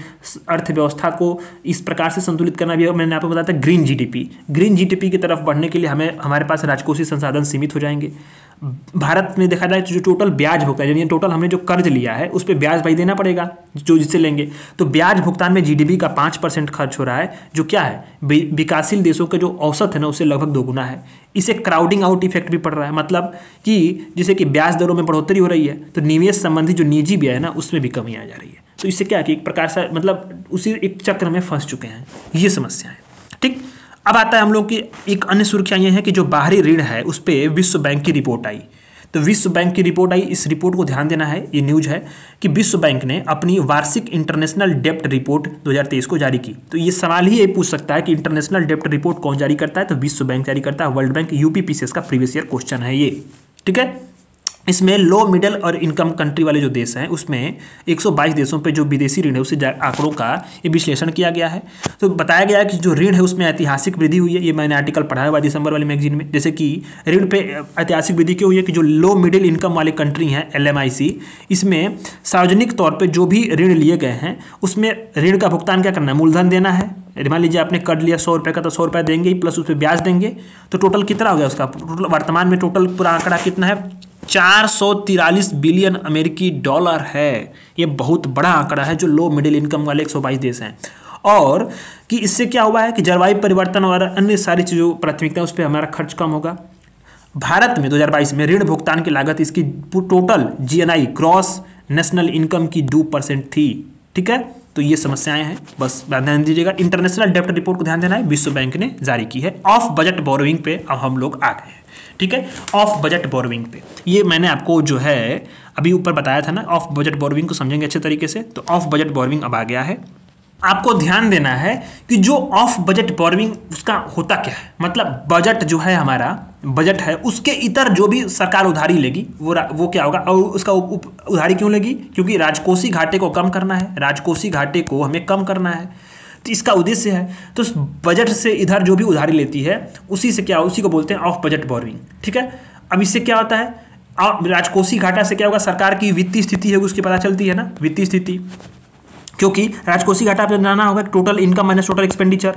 अर्थव्यवस्था को इस प्रकार से संतुलित करना भी, मैंने आपको बताया था ग्रीन जीडीपी की तरफ बढ़ने के लिए हमारे पास राजकोषीय संसाधन सीमित हो जाएंगे। भारत में देखा जाए तो जो टोटल ब्याज भुगतान, यानी टोटल हमने जो कर्ज लिया है उस पर ब्याज भाई देना पड़ेगा जो जिससे लेंगे, तो ब्याज भुगतान में जीडीपी का 5% खर्च हो रहा है, जो क्या है विकासशील देशों के जो औसत है ना उससे लगभग 2 गुना है। इसे क्राउडिंग आउट इफेक्ट भी पड़ रहा है, मतलब कि जैसे कि ब्याज दरों में बढ़ोतरी हो रही है तो निवेश संबंधी जो निजी व्यय है ना उसमें भी कमी आ जा रही है। तो इससे क्या है कि एक प्रकार से मतलब उसी एक चक्र में फंस चुके हैं, ये समस्या है। ठीक, अब आता है हम लोग की एक अन्य सुर्खियाँ ये हैं कि जो बाहरी ऋण है उस पर विश्व बैंक की रिपोर्ट आई। तो विश्व बैंक की रिपोर्ट आई, इस रिपोर्ट को ध्यान देना है, ये न्यूज है कि विश्व बैंक ने अपनी वार्षिक इंटरनेशनल डेब्ट रिपोर्ट 2023 को जारी की। तो ये सवाल ही ये पूछ सकता है कि इंटरनेशनल डेब्ट रिपोर्ट कौन जारी करता है, तो विश्व बैंक जारी करता है, वर्ल्ड बैंक यूपीपीसीएस का प्रीवियस ईयर क्वेश्चन है ये, ठीक है। इसमें लो मिडिल और इनकम कंट्री वाले जो देश हैं उसमें 122 देशों पे जो विदेशी ऋण है उससे आंकड़ों का ये विश्लेषण किया गया है। तो बताया गया है कि जो ऋण है उसमें ऐतिहासिक वृद्धि हुई है, ये मैंने आर्टिकल पढ़ाया हुआ दिसंबर वाली मैगजीन में। जैसे कि ऋण पे ऐतिहासिक वृद्धि क्यों हुई है कि जो लो मिडिल इनकम वाले कंट्री हैं LMIC, इसमें सार्वजनिक तौर पर जो भी ऋण लिए गए हैं उसमें ऋण का भुगतान क्या करना है, मूलधन देना है। मान लीजिए आपने कर्ज लिया 100 रुपये का, तो 100 रुपये देंगे प्लस उस पर ब्याज देंगे, तो टोटल कितना हो गया उसका, टोटल वर्तमान में टोटल पूरा आंकड़ा कितना है, 443 बिलियन अमेरिकी डॉलर है। ये बहुत बड़ा आंकड़ा है जो लो मिडिल इनकम वाले 122 देश हैं। और कि इससे क्या हुआ है कि जलवायु परिवर्तन और अन्य सारी चीज़ों प्राथमिकता उस पर हमारा खर्च कम होगा। भारत में 2022 में ऋण भुगतान की लागत इसकी total GNI gross national income की 2% थी, ठीक है। तो ये समस्याएं हैं, बस ध्यान दीजिएगा। इंटरनेशनल डेब्ट रिपोर्ट को ध्यान देना है, विश्व बैंक ने जारी की है। ऑफ बजट बोरोइंग पे अब हम लोग आ गए हैं, ठीक है। ऑफ बजट बोरोइंग पे ये मैंने आपको जो है अभी ऊपर बताया था ना, ऑफ बजट बोरोइंग को समझेंगे अच्छे तरीके से। तो ऑफ बजट बोरोइंग अब आ गया है। आपको ध्यान देना है कि जो ऑफ बजट बोरोइंग उसका होता क्या है, मतलब बजट जो है हमारा बजट है उसके इतर जो भी सरकार उधारी लेगी वो क्या होगा, और उसका उधारी क्यों लेगी, क्योंकि राजकोषीय घाटे को कम करना है, राजकोषीय घाटे को हमें कम करना है, तो इसका उद्देश्य है। तो बजट से इधर जो भी उधारी लेती है उसी से क्या, उसी को बोलते हैं ऑफ बजट बोरोइंग, ठीक है। अब इससे क्या होता है, राजकोषीय घाटा से क्या होगा, सरकार की वित्तीय स्थिति है उसकी पता चलती है ना, वित्तीय स्थिति, क्योंकि राजकोषीय घाटा पे जाना होगा total income minus total expenditure.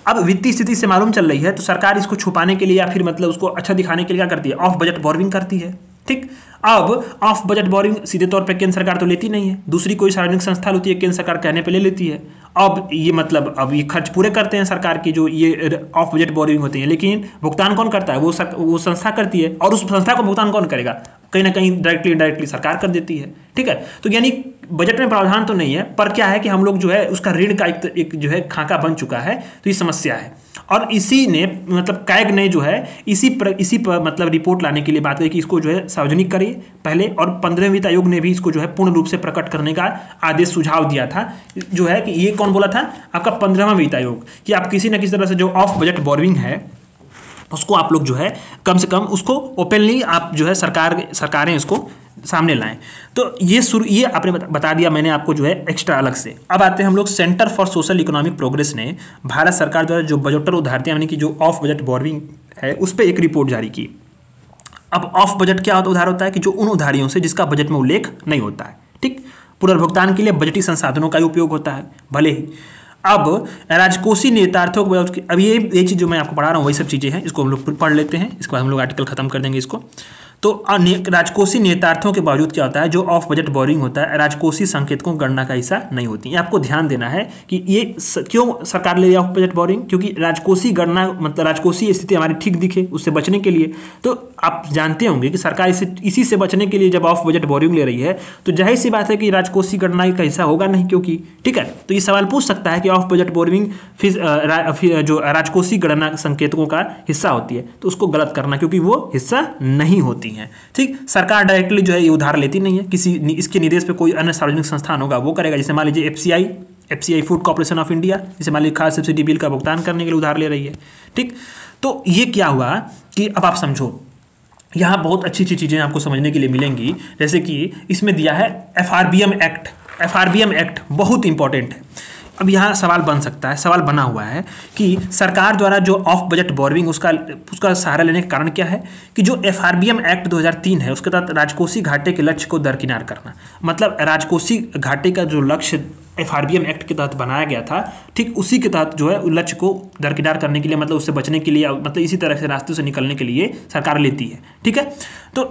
अब वित्तीय स्थिति से मालूम चल रही है तो सरकार इसको छुपाने के लिए या फिर मतलब उसको अच्छा दिखाने के लिए क्या करती है, ऑफ बजट बोरोइंग करती है, ठीक। अब ऑफ बजट बोरोइंग सीधे तौर पे केंद्र सरकार तो लेती नहीं है, दूसरी कोई सार्वजनिक संस्था होती है केंद्र सरकार कहने पे ले लेती है। अब ये मतलब अब ये खर्च पूरे करते हैं सरकार की जो ये ऑफ बजट बोरोइंग होती है, लेकिन भुगतान कौन करता है, वो संस्था करती है। और उस संस्था को भुगतान कौन करेगा, कहीं ना कहीं डायरेक्टली इनडायरेक्टली सरकार कर देती है, ठीक है। तो यानी बजट में प्रावधान तो नहीं है, पर क्या है कि हम लोग जो है उसका ऋण का एक जो है खाका बन चुका है, तो ये समस्या है। और इसी ने मतलब कैग ने जो है इसी पर मतलब रिपोर्ट लाने के लिए बात करी कि इसको जो है सार्वजनिक करिए पहले, और 15वें वित्त आयोग ने भी इसको जो है पूर्ण रूप से प्रकट करने का आदेश सुझाव दिया था। जो है कि ये कौन बोला था, आपका 15वां वित्त आयोग, कि आप किसी न किसी तरह से जो ऑफ बजट बोरोइंग है उसको आप लोग जो है कम से कम उसको ओपनली आप जो है सरकारें इसको सामने लाएं। तो ये आपने बता दिया मैंने आपको जो है एक्स्ट्रा अलग से। अब आते हैं हम लोग, centre for social economic progress ने भारत सरकार द्वारा जो बजटर उधारियां यानी कि जो ऑफ बजट बोरोइंग है उस पर एक रिपोर्ट जारी की। अब ऑफ बजट क्या उधार होता है कि जो उन उधारियों से जिसका बजट में उल्लेख नहीं होता है, ठीक। पुनर्भुगतान के लिए बजटीय संसाधनों का ही उपयोग होता है भले ही। अब राजकोषीय नेतार्थों को, अब ये चीज़ जो मैं आपको पढ़ा रहा हूँ वही सब चीज़ें हैं, इसको हम लोग पढ़ लेते हैं, इसके बाद हम लोग आर्टिकल खत्म कर देंगे इसको। तो राजकोषीय नेतार्थों के बावजूद क्या होता है, जो ऑफ बजट बोरोइंग होता है राजकोषीय संकेतकों गणना का हिस्सा नहीं होती है। आपको ध्यान देना है कि ये क्यों सरकार ले रही है ऑफ बजट बोरोइंग, क्योंकि राजकोषीय गणना मतलब राजकोषीय स्थिति हमारी ठीक दिखे उससे बचने के लिए। तो आप जानते होंगे कि सरकार इसी से बचने के लिए जब ऑफ बजट बोरोइंग ले रही है तो जाहिर सी बात है कि राजकोषीय गणना का हिस्सा होगा नहीं, क्योंकि ठीक है। तो ये सवाल पूछ सकता है कि ऑफ बजट बोरोइंग जो राजकोषीय गणना संकेतकों का हिस्सा होती है तो उसको गलत करना, क्योंकि वो हिस्सा नहीं होती है, ठीक। सरकार डायरेक्टली जो है ये उधार लेती नहीं है, किसी इसके निर्देश पे कोई अन्य सार्वजनिक संस्थान होगा वो करेगा। जैसे मान लीजिए FCI food corporation of India, जैसे मान लीजिए खाद्य सब्सिडी बिल का भुगतान करने के लिए उधार ले रही है, ठीक। तो ये क्या हुआ कि अब आप समझो, यहाँ बहुत अच्छी अच्छी चीज़ें आपको समझने के लिए मिलेंगी। जैसे कि इसमें दिया है FRBM एक्ट बहुत इंपॉर्टेंट है। अब यहाँ सवाल बन सकता है, सवाल बना हुआ है कि सरकार द्वारा जो ऑफ बजट बोरोइंग उसका सहारा लेने का कारण क्या है कि जो FRBM एक्ट 2003 है उसके तहत राजकोषीय घाटे के लक्ष्य को दरकिनार करना, मतलब राजकोषीय घाटे का जो लक्ष्य FRBM एक्ट के तहत बनाया गया था, ठीक उसी के तहत जो है लक्ष्य को दरकिनार करने के लिए, मतलब उससे बचने के लिए, मतलब इसी तरह से रास्ते से निकलने के लिए सरकार लेती है, ठीक है। तो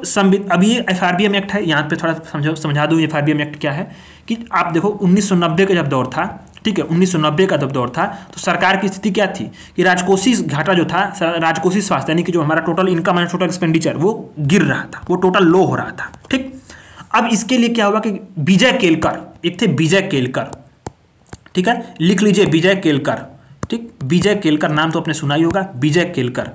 अब ये FRBM एक्ट है, यहाँ पे थोड़ा समझा दूँ FRBM एक्ट क्या है कि आप देखो 1990 का जब दौर था, ठीक है, 1990 का जब दौर था तो सरकार की स्थिति क्या थी कि राजकोषीय घाटा जो था, राजकोषीय स्वास्थ्य यानी कि जो हमारा total income and total expenditure वो गिर रहा था, वो टोटल लो हो रहा था, ठीक। अब इसके लिए क्या हुआ कि विजय केलकर, एक थे विजय केलकर, ठीक है, लिख लीजिए विजय केलकर, ठीक। विजय केलकर नाम तो आपने सुना ही होगा, विजय केलकर।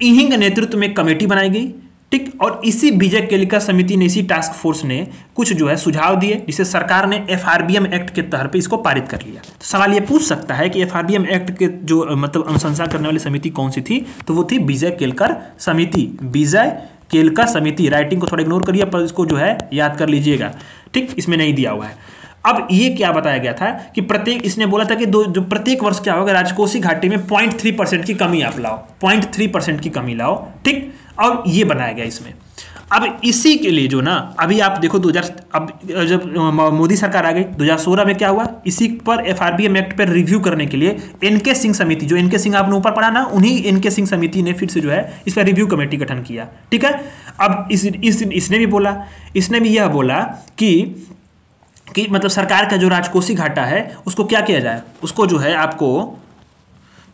इन्हीं के नेतृत्व में कमेटी बनाई गई, ठीक। और इसी विजय केलकर समिति ने, इसी टास्क फोर्स ने कुछ जो है सुझाव दिए, जिसे सरकार ने एफआरबीएम एक्ट के तहत पे इसको पारित कर लिया। तो सवाल ये पूछ सकता है कि एफआरबीएम एक्ट के जो मतलब अनुशंसा करने वाली समिति कौन सी थी, तो वो थी विजय केलकर समिति। विजय केलकर समिति, राइटिंग को थोड़ा इग्नोर करिए पर इसको जो है याद कर लीजिएगा, ठीक, इसमें नहीं दिया हुआ है। अब ये क्या बताया गया था कि प्रत्येक, इसने बोला था कि जो प्रत्येक वर्ष क्या होगा, राजकोषीय घाटे में 0.3% की कमी आप लाओ, 0.3% की कमी लाओ, ठीक, और ये बनाया गया इसमें। अब इसी के लिए जो ना अभी आप देखो 2000, अब जब मोदी सरकार आ गई 2016 में क्या हुआ, इसी पर एफआरबीएम एक्ट पर रिव्यू करने के लिए एनके सिंह समिति, जो एनके सिंह आपने ऊपर पढ़ा ना, उन्हीं एनके सिंह समिति ने फिर से जो है इस पर रिव्यू कमेटी गठन किया, ठीक है। अब इसने भी बोला, इसने भी यह बोला कि मतलब सरकार का जो राजकोषीय घाटा है उसको क्या किया जाए, उसको जो है आपको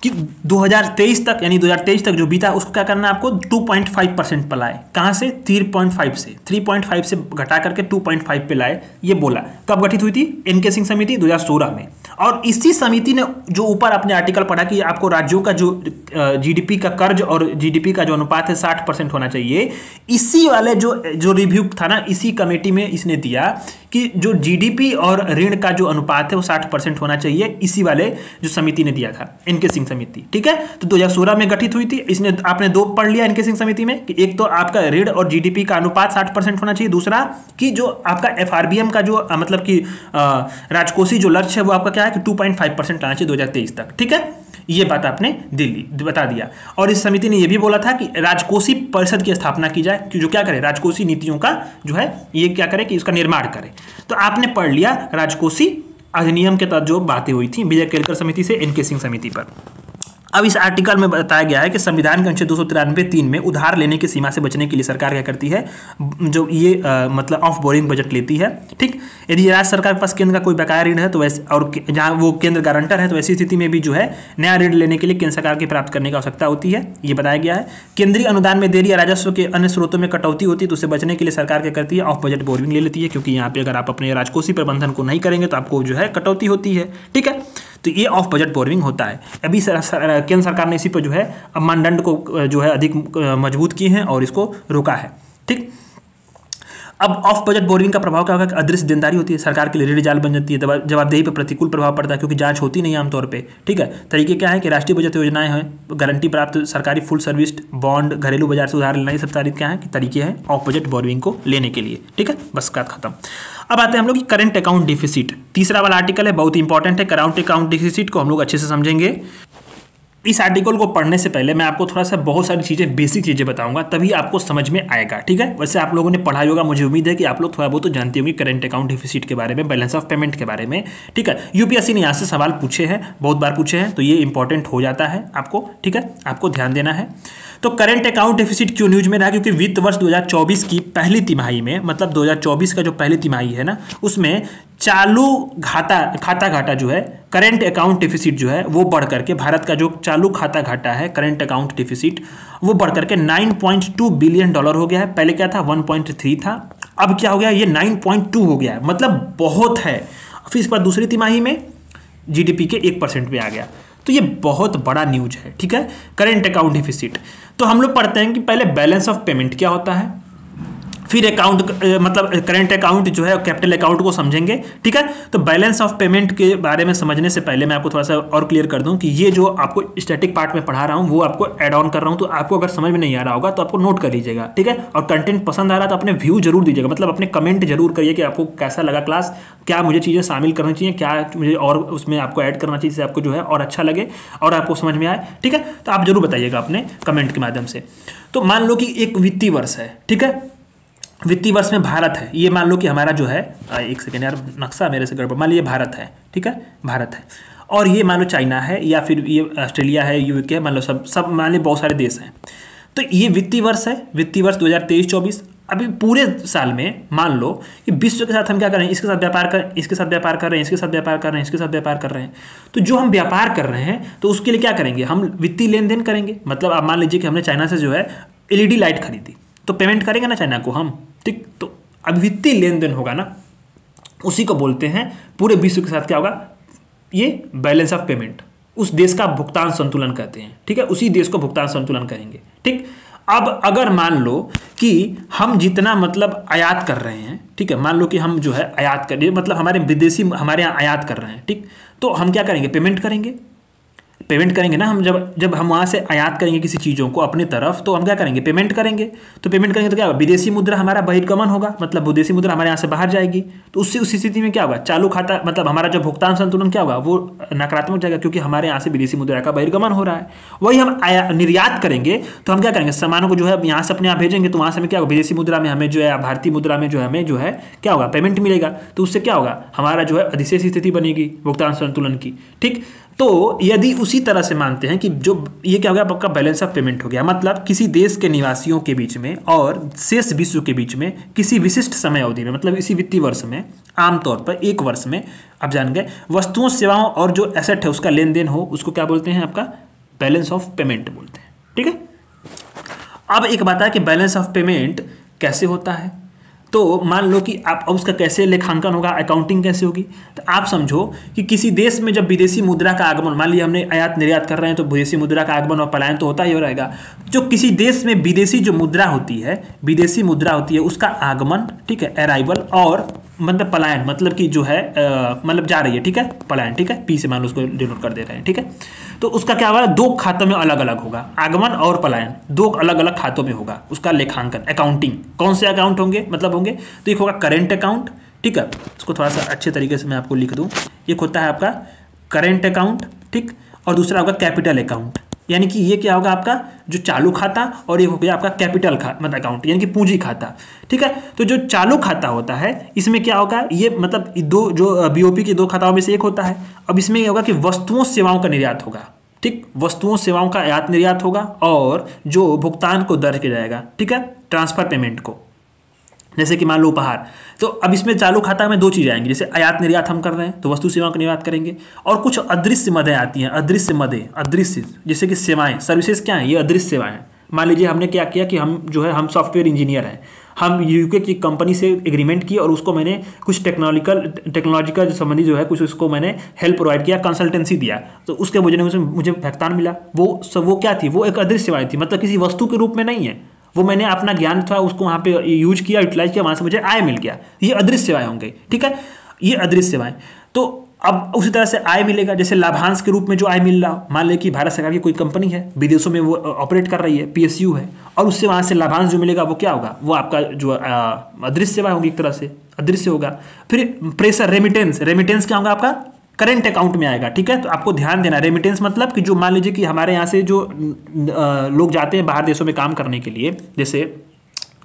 कि 2023 तक, यानी 2023 तक जो बीता उसको क्या करना है आपको 2.5% पर लाए। कहाँ से? 3.5 से घटा करके 2.5 पे लाए, ये बोला। कब गठित हुई थी एनके सिंह समिति? 2016 में। और इसी समिति ने जो ऊपर आपने आर्टिकल पढ़ा कि आपको राज्यों का जो जीडीपी का कर्ज और जीडीपी का जो अनुपात है 60% होना चाहिए, इसी वाले जो रिव्यू था ना, इसी कमेटी में इसने दिया कि जो जीडीपी और ऋण का जो अनुपात है वो 60% होना चाहिए, इसी वाले जो समिति ने दिया था, एनके सिंह समिति, ठीक है। तो 2016 में गठित हुई थी। इसने आपने दो पढ़ लिया एनके सिंह समिति में कि एक तो आपका ऋण और जीडीपी का अनुपात 60% होना चाहिए, दूसरा कि जो आपका एफआरबीएम का जो मतलब कि राजकोषीय जो लक्ष्य है वो आपका क्या है कि 2.5% लाना चाहिए 2023 तक, ठीक है। ये बात आपने बता दिया। और इस समिति ने यह भी बोला था कि राजकोषीय परिषद की स्थापना की जाए, कि जो क्या करे, राजकोषीय नीतियों का जो है ये क्या करे कि इसका निर्माण करे। तो आपने पढ़ लिया राजकोषीय अधिनियम के तहत जो बातें हुई थी विजय केलकर समिति से एनके सिंह समिति पर। अब इस आर्टिकल में बताया गया है कि संविधान के अनुच्छेद 293(3) में उधार लेने की सीमा से बचने के लिए सरकार क्या करती है, जो ये मतलब ऑफ बोरिंग बजट लेती है, ठीक। यदि राज्य सरकार के पास केंद्र का कोई बकाया ऋण है तो वैसे, और जहां वो केंद्र गारंटर है, तो ऐसी स्थिति में भी जो है नया ऋण लेने के लिए केंद्र सरकार की प्राप्त करने की आवश्यकता होती है, ये बताया गया है। केंद्रीय अनुदान में देरी या राजस्व के अन्य स्रोतों में कटौती होती है, तो उससे बचने के लिए सरकार क्या करती है, ऑफ बजट बोरिंग ले लेती है, क्योंकि यहाँ पे अगर आप अपने राजकोषीय प्रबंधन को नहीं करेंगे तो आपको जो है कटौती होती है, ठीक है। तो ये ऑफ बजट बोरिंग होता है। अभी केंद्र सरकार ने इसी पर जो है मानदंड को जो है अधिक मजबूत किए हैं और इसको रोका है, ठीक। अब ऑफ बजट बोरिंग का प्रभाव क्या होगा कि अदृश्य देनदारी होती है, सरकार के लिए ऋण जाल बन जाती है, जवाबदेही पर प्रतिकूल प्रभाव पड़ता है क्योंकि जांच होती नहीं आमतौर पे, ठीक है। तरीके क्या है कि राष्ट्रीय बचत योजनाएं हैं, गारंटी प्राप्त सरकारी फुल सर्विस बॉन्ड, घरेलू बाजार से उधार लेना, ये सब तारीख क्या है कि तरीके हैं ऑफ बजट बोरिंग को लेने के लिए, ठीक है। बस बात खत्म। अब आते हैं हम लोग की करंट अकाउंट डिफिसिट, तीसरा वाला आर्टिकल है, बहुत इंपॉर्टेंट है। करंट अकाउंट डिफिसिट को हम लोग अच्छे से समझेंगे। इस आर्टिकल को पढ़ने से पहले मैं आपको थोड़ा सा बहुत सारी चीज़ें, बेसिक चीज़ें बताऊंगा, तभी आपको समझ में आएगा, ठीक है। वैसे आप लोगों ने पढ़ा होगा, मुझे उम्मीद है कि आप लोग थोड़ा बहुत तो जानते होंगे करंट अकाउंट डिफिसिट के बारे में, बैलेंस ऑफ पेमेंट के बारे में, ठीक है। यूपीएससी ने यहाँ से सवाल पूछे हैं, बहुत बार पूछे हैं, तो ये इंपॉर्टेंट हो जाता है आपको, ठीक है, आपको ध्यान देना है। तो करंट अकाउंट डिफिसिट क्यों न्यूज में रहा, क्योंकि वित्त वर्ष 2024 की पहली तिमाही में, मतलब 2024 का जो पहली तिमाही है ना, उसमें चालू खाता घाटा जो है, करंट अकाउंट डिफिसिट जो है वो बढ़ करके, भारत का जो चालू खाता घाटा है करंट अकाउंट डिफिसिट, वो बढ़ करके $9.2 बिलियन हो गया है। पहले क्या था, 1.3 था, अब क्या हो गया, ये 9.2 हो गया है, मतलब बहुत है। फिर इस पर दूसरी तिमाही में जीडीपी के 1% पे आ गया, तो ये बहुत बड़ा न्यूज है, ठीक है, करंट अकाउंट डिफिसिट। तो हम लोग पढ़ते हैं कि पहले बैलेंस ऑफ पेमेंट क्या होता है, फिर अकाउंट मतलब करंट अकाउंट जो है कैपिटल अकाउंट को समझेंगे, ठीक है। तो बैलेंस ऑफ पेमेंट के बारे में समझने से पहले मैं आपको थोड़ा सा और क्लियर कर दूं कि ये जो आपको स्टैटिक पार्ट में पढ़ा रहा हूं वो आपको ऐड ऑन कर रहा हूं, तो आपको अगर समझ में नहीं आ रहा होगा तो आपको नोट कर लीजिएगा, ठीक है। और कंटेंट पसंद आ रहा तो अपने व्यू जरूर दीजिएगा, मतलब अपने कमेंट जरूर करिए कि आपको कैसा लगा क्लास, क्या मुझे चीज़ें शामिल करनी चाहिए, क्या मुझे और उसमें आपको ऐड करना चाहिए जिससे आपको जो है और अच्छा लगे और आपको समझ में आए, ठीक है। तो आप जरूर बताइएगा अपने कमेंट के माध्यम से। तो मान लो कि एक वित्तीय वर्ष है, ठीक है, वित्तीय वर्ष में भारत है, ये मान लो कि हमारा जो है, एक सेकेंड यार नक्शा मेरे से गड़बड़, मान लो ये भारत है, ठीक है, भारत है, और ये मान लो चाइना है, या फिर ये ऑस्ट्रेलिया है, यूके है, मान लो सब मान लो बहुत सारे देश हैं। तो ये वित्तीय वर्ष है, वित्तीय वर्ष 2023-24। अभी पूरे साल में मान लो कि विश्व के साथ हम क्या कर रहे हैं, इसके साथ व्यापार कर, इसके साथ व्यापार कर रहे हैं, इसके साथ व्यापार कर रहे हैं, इसके साथ व्यापार कर रहे हैं। तो जो हम व्यापार कर रहे हैं तो उसके लिए क्या करेंगे, हम वित्तीय लेन देन करेंगे। मतलब आप मान लीजिए कि हमने चाइना से जो है LED लाइट खरीदी, तो पेमेंट करेंगे ना चाइना को हम, ठीक। तो अब वित्तीय लेन देन होगा ना, उसी को बोलते हैं पूरे विश्व के साथ क्या होगा, ये बैलेंस ऑफ पेमेंट, उस देश का भुगतान संतुलन कहते हैं, ठीक है, उसी देश को भुगतान संतुलन कहेंगे, ठीक। अब अगर मान लो कि हम जितना मतलब आयात कर रहे हैं, ठीक है, मान लो कि हम जो है आयात कर, मतलब हमारे विदेशी हमारे यहाँ आयात कर रहे हैं, ठीक, तो हम क्या करेंगे, पेमेंट करेंगे ना। हम जब हम वहाँ से आयात करेंगे किसी चीज़ों को अपनी तरफ, तो हम क्या करेंगे, पेमेंट करेंगे। तो पेमेंट करेंगे तो क्या होगा, विदेशी मुद्रा हमारा बहिर्गमन होगा, मतलब विदेशी मुद्रा हमारे यहाँ से बाहर जाएगी। तो उससे उस स्थिति में क्या होगा, चालू खाता मतलब हमारा जो भुगतान संतुलन क्या होगा, वो नकारात्मक जाएगा, क्योंकि हमारे यहाँ से विदेशी मुद्रा का बहिर्गमन हो रहा है। वही हम निर्यात करेंगे तो हम क्या करेंगे, सामानों को जो है यहाँ से अपने यहाँ भेजेंगे, तो वहाँ से हमें क्या होगा, विदेशी मुद्रा में हमें जो है, भारतीय मुद्रा में जो है हमें जो है क्या होगा, पेमेंट मिलेगा। तो उससे क्या होगा, हमारा जो है अधिशेष स्थिति बनेगी भुगतान संतुलन की, ठीक। तो यदि उसी तरह से मानते हैं कि जो ये क्या हो गया, आपका बैलेंस ऑफ पेमेंट हो गया, मतलब किसी देश के निवासियों के बीच में और शेष विश्व के बीच में किसी विशिष्ट समय अवधि में, मतलब इसी वित्तीय वर्ष में, आमतौर पर एक वर्ष में, आप जान गए, वस्तुओं सेवाओं और जो एसेट है उसका लेन देन हो, उसको क्या बोलते हैं, आपका बैलेंस ऑफ पेमेंट बोलते हैं, ठीक है। अब एक बात है कि बैलेंस ऑफ पेमेंट कैसे होता है, तो मान लो कि आप अब उसका कैसे लेखांकन होगा, अकाउंटिंग कैसे होगी। तो आप समझो कि किसी देश में जब विदेशी मुद्रा का आगमन, मान लिया हमने आयात निर्यात कर रहे हैं, तो विदेशी मुद्रा का आगमन और पलायन तो होता ही हो रहेगा। जो किसी देश में विदेशी जो मुद्रा होती है, विदेशी मुद्रा होती है, उसका आगमन, ठीक है, अराइवल, और मतलब पलायन, मतलब कि जो है मतलब जा रही है, ठीक है, पलायन, ठीक है, पी से मान लो उसको डिनोट कर दे रहे हैं, ठीक है। तो उसका क्या होगा, दो खातों में अलग अलग होगा, आगमन और पलायन दो अलग अलग खातों में होगा उसका लेखांकन, अकाउंटिंग। कौन से अकाउंट होंगे, मतलब होंगे, तो एक होगा करेंट अकाउंट, ठीक है, इसको थोड़ा सा अच्छे तरीके से मैं आपको लिख दूं। एक होता है आपका करेंट अकाउंट, ठीक, और दूसरा होगा कैपिटल अकाउंट। यानी कि ये क्या होगा, आपका जो चालू खाता, और ये हो गया आपका कैपिटल मतलब अकाउंट, यानी कि पूंजी खाता, ठीक है। तो जो चालू खाता होता है, इसमें क्या होगा, ये मतलब दो जो बीओपी के दो खाताओं में से एक होता है। अब इसमें ये होगा कि वस्तुओं सेवाओं का निर्यात होगा, ठीक, वस्तुओं सेवाओं का आयात निर्यात होगा, और जो भुगतान को दर्ज किया जाएगा, ठीक है, ट्रांसफर पेमेंट को, जैसे कि मान लो उपहार। तो अब इसमें चालू खाता में दो चीज़ें आएंगी, जैसे आयात निर्यात हम कर रहे हैं तो वस्तु सेवाओं का निर्यात करेंगे, और कुछ अदृश्य मदें आती हैं, अदृश्य मदें, अदृश्य जैसे कि सेवाएं, सर्विसेज क्या है, ये अदृश्य सेवाएं हैं। मान लीजिए हमने क्या किया कि हम जो है, हम सॉफ्टवेयर इंजीनियर हैं, हम यूके की कंपनी से एग्रीमेंट किया, और उसको मैंने कुछ टेक्नोलॉजिकल संबंधी जो है कुछ उसको मैंने हेल्प प्रोवाइड किया, कंसल्टेंसी दिया, तो उसके मुझे भुगतान मिला। वो क्या थी, वो एक अदृश्य सेवाएं थी, मतलब किसी वस्तु के रूप में नहीं है, वो मैंने अपना ज्ञान था उसको वहाँ पे यूज किया, यूटिलाइज किया, वहाँ से मुझे आय मिल गया। ये अदृश्य सेवाएं होंगी, ठीक है, ये अदृश्य सेवाएं। तो अब उसी तरह से आय मिलेगा, जैसे लाभांश के रूप में जो आय मिल रहा हो, मान लें कि भारत सरकार की कोई कंपनी है, विदेशों में वो ऑपरेट कर रही है, पीएसयू है, और उससे वहाँ से लाभांश जो मिलेगा वो क्या होगा, वो आपका जो अदृश्य सेवा होगी, एक तरह से अदृश्य होगा। फिर प्रेशर, रेमिटेंस क्या होगा, आपका करेंट अकाउंट में आएगा, ठीक है। तो आपको ध्यान देना, रेमिटेंस मतलब कि जो मान लीजिए कि हमारे यहाँ से जो लोग जाते हैं बाहर देशों में काम करने के लिए, जैसे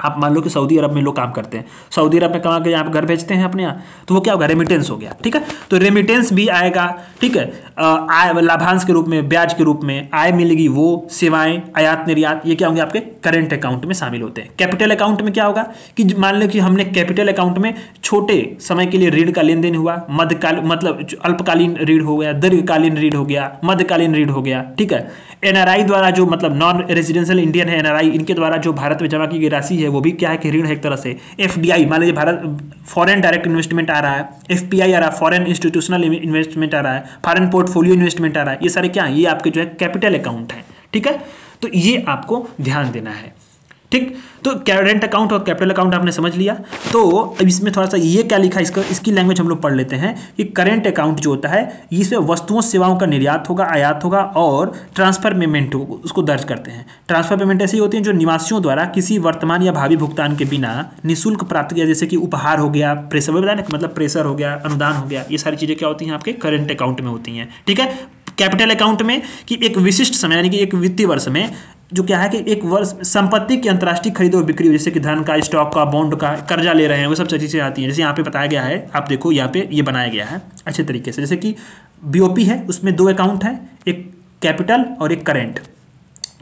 आप मान लो कि सऊदी अरब में लोग काम करते हैं, सऊदी अरब में कमा के यहाँ घर भेजते हैं अपने यहाँ, तो वो क्या होगा, रेमिटेंस हो गया, ठीक है। तो रेमिटेंस भी आएगा, ठीक है, आय लाभांश के रूप में, ब्याज के रूप में आय मिलेगी, वो सेवाएं, आयात निर्यात, ये क्या होंगे, आपके करेंट अकाउंट में शामिल होते हैं। कैपिटल अकाउंट में क्या होगा कि मान लो कि हमने कैपिटल अकाउंट में छोटे समय के लिए ऋण का लेन देन हुआ, मध्यकाल मतलब अल्पकालीन ऋण हो गया, दीर्घकालीन ऋण हो गया, मध्यकालीन ऋण हो गया, ठीक है। एनआरआई द्वारा जो मतलब नॉन रेजिडेंशियल इंडियन है एनआरआई, इनके द्वारा जो भारत में जमा की गई राशि है वो भी क्या है कि ऋण है एक तरह से। एफडीआई, मान लीजिए भारत फॉरेन डायरेक्ट इन्वेस्टमेंट आ रहा है, एफपीआई आ रहा है, फॉरेन इंस्टीट्यूशनल इन्वेस्टमेंट आ रहा है, फॉरेन पोर्टफोलियो इन्वेस्टमेंट आ रहा है, ये सारे क्या है, ये आपके जो है कैपिटल अकाउंट है, ठीक है। तो ये आपको ध्यान देना है, ठीक। तो करेंट अकाउंट और कैपिटल अकाउंट आपने समझ लिया। तो अब इसमें थोड़ा सा ये क्या लिखा है, इसकी लैंग्वेज हम लोग पढ़ लेते हैं कि करेंट अकाउंट जो होता है, इसमें वस्तुओं सेवाओं का निर्यात होगा, आयात होगा, और ट्रांसफर पेमेंट होगा, उसको दर्ज करते हैं। ट्रांसफर पेमेंट ऐसी होती है जो निवासियों द्वारा किसी वर्तमान या भावी भुगतान के बिना निःशुल्क प्राप्त किया, जैसे कि उपहार हो गया, प्रेशर मतलब प्रेशर हो गया, अनुदान हो गया, ये सारी चीज़ें क्या होती हैं, आपके करेंट अकाउंट में होती हैं, ठीक है। कैपिटल अकाउंट में कि एक विशिष्ट समय यानी कि एक वित्तीय वर्ष में जो क्या है कि एक वर्ष संपत्ति की अंतर्राष्ट्रीय खरीद और बिक्री, जैसे कि धन का, स्टॉक का, बॉन्ड का, कर्जा ले रहे हैं, वो सब चीज़ें आती हैं। जैसे यहाँ पे बताया गया है, आप देखो यहाँ पे ये बनाया गया है अच्छे तरीके से, जैसे कि बीओपी है, उसमें दो अकाउंट है, एक कैपिटल और एक करेंट।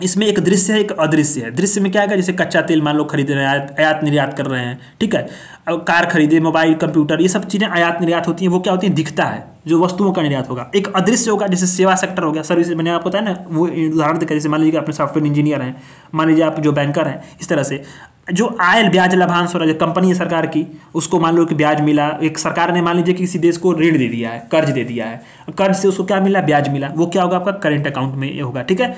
इसमें एक दृश्य है, एक अदृश्य है। दृश्य में क्या है, जैसे कच्चा तेल मान लो खरीद रहे हैं, आयात निर्यात कर रहे हैं, ठीक है, कार खरीदे, मोबाइल, कंप्यूटर, ये सब चीज़ें आयात निर्यात होती हैं, वो क्या होती है, दिखता है, जो वस्तुओं का निर्यात होगा। एक अदृश्य होगा, जैसे सेवा सेक्टर हो गया, सर्विस, मैंने आपको बताया ना, वो उदाहरण देकर, जैसे मान लीजिए आप सॉफ्टवेयर इंजीनियर हैं, मान लीजिए आप जो बैंकर हैं, इस तरह से जो आय ब्याज लाभांश हो रहा है, जो कंपनी है सरकार की, उसको मान लो कि ब्याज मिला, एक सरकार ने मान लीजिए कि किसी देश को ऋण दे दिया है, कर्ज दे दिया है, कर्ज से उसको क्या मिला, ब्याज मिला, वो क्या होगा, आपका करेंट अकाउंट में ये होगा, ठीक है।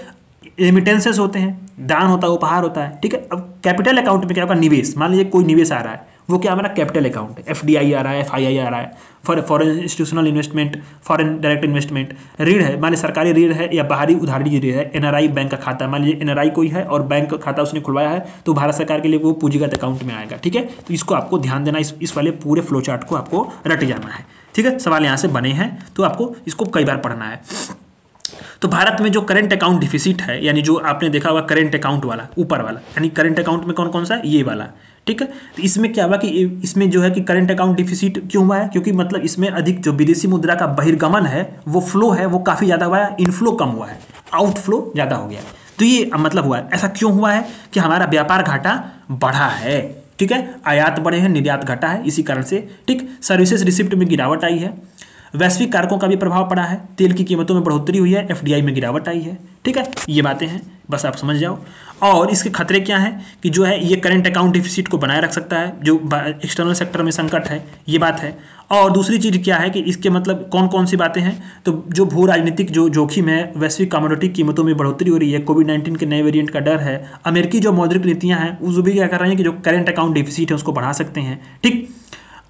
रेमिटेंसेस होते हैं, दान होता है, उपहार होता है, ठीक है। अब कैपिटल अकाउंट में क्या होगा, निवेश। मान लीजिए कोई निवेश आ रहा है, वो क्या हमारा कैपिटल अकाउंट है। FDI आ रहा है, FII आ रहा है, foreign institutional investment, foreign direct investment. ऋण है, मान लीजिए सरकारी ऋण है या बाहरी उधारी ऋण है। NRI बैंक का खाता है, मान लीजिए NRI कोई है और बैंक का खाता उसने खुलवाया है, तो भारत सरकार के लिए वो पूंजीगत अकाउंट में आएगा, ठीक है। तो इसको आपको ध्यान देना, इस वाले पूरे फ्लो चार्ट को आपको रट जाना है, ठीक है। सवाल यहाँ से बने हैं तो आपको इसको कई बार पढ़ना है। तो भारत में जो करंट अकाउंट डिफिसिट है, यानी जो आपने देखा होगा करंट अकाउंट वाला ऊपर वाला, यानी करंट अकाउंट में कौन कौन सा है, ये वाला, ठीक है। तो इसमें क्या हुआ कि इसमें जो है कि करंट अकाउंट डिफिसिट क्यों हुआ है, क्योंकि मतलब इसमें अधिक जो विदेशी मुद्रा का बहिर्गमन है, वो फ्लो है वो काफ़ी ज़्यादा हुआ है, इनफ्लो कम हुआ है, आउटफ्लो ज़्यादा हो गया है। तो ये मतलब हुआ है, ऐसा क्यों हुआ है कि हमारा व्यापार घाटा बढ़ा है, ठीक है। आयात बढ़े हैं, निर्यात घटा है, इसी कारण से, ठीक। सर्विसेज रिसिप्ट में गिरावट आई है, वैश्विक कारकों का भी प्रभाव पड़ा है, तेल की कीमतों में बढ़ोतरी हुई है, FDI में गिरावट आई है, ठीक है। ये बातें हैं, बस आप समझ जाओ। और इसके खतरे क्या हैं कि जो है ये करंट अकाउंट डिफिसिट को बनाए रख सकता है, जो एक्सटर्नल सेक्टर में संकट है, ये बात है। और दूसरी चीज़ क्या है कि इसके मतलब कौन कौन सी बातें हैं, तो जो भू राजनीतिक जो जोखिम है, वैश्विक कमोडिटी कीमतों में बढ़ोतरी हो रही है, कोविड-19 के नए वेरिएंट का डर है, अमेरिकी जो मौद्रिक नीतियाँ हैं वो भी क्या कर रही हैं कि जो करंट अकाउंट डिफिसिट है उसको बढ़ा सकते हैं, ठीक।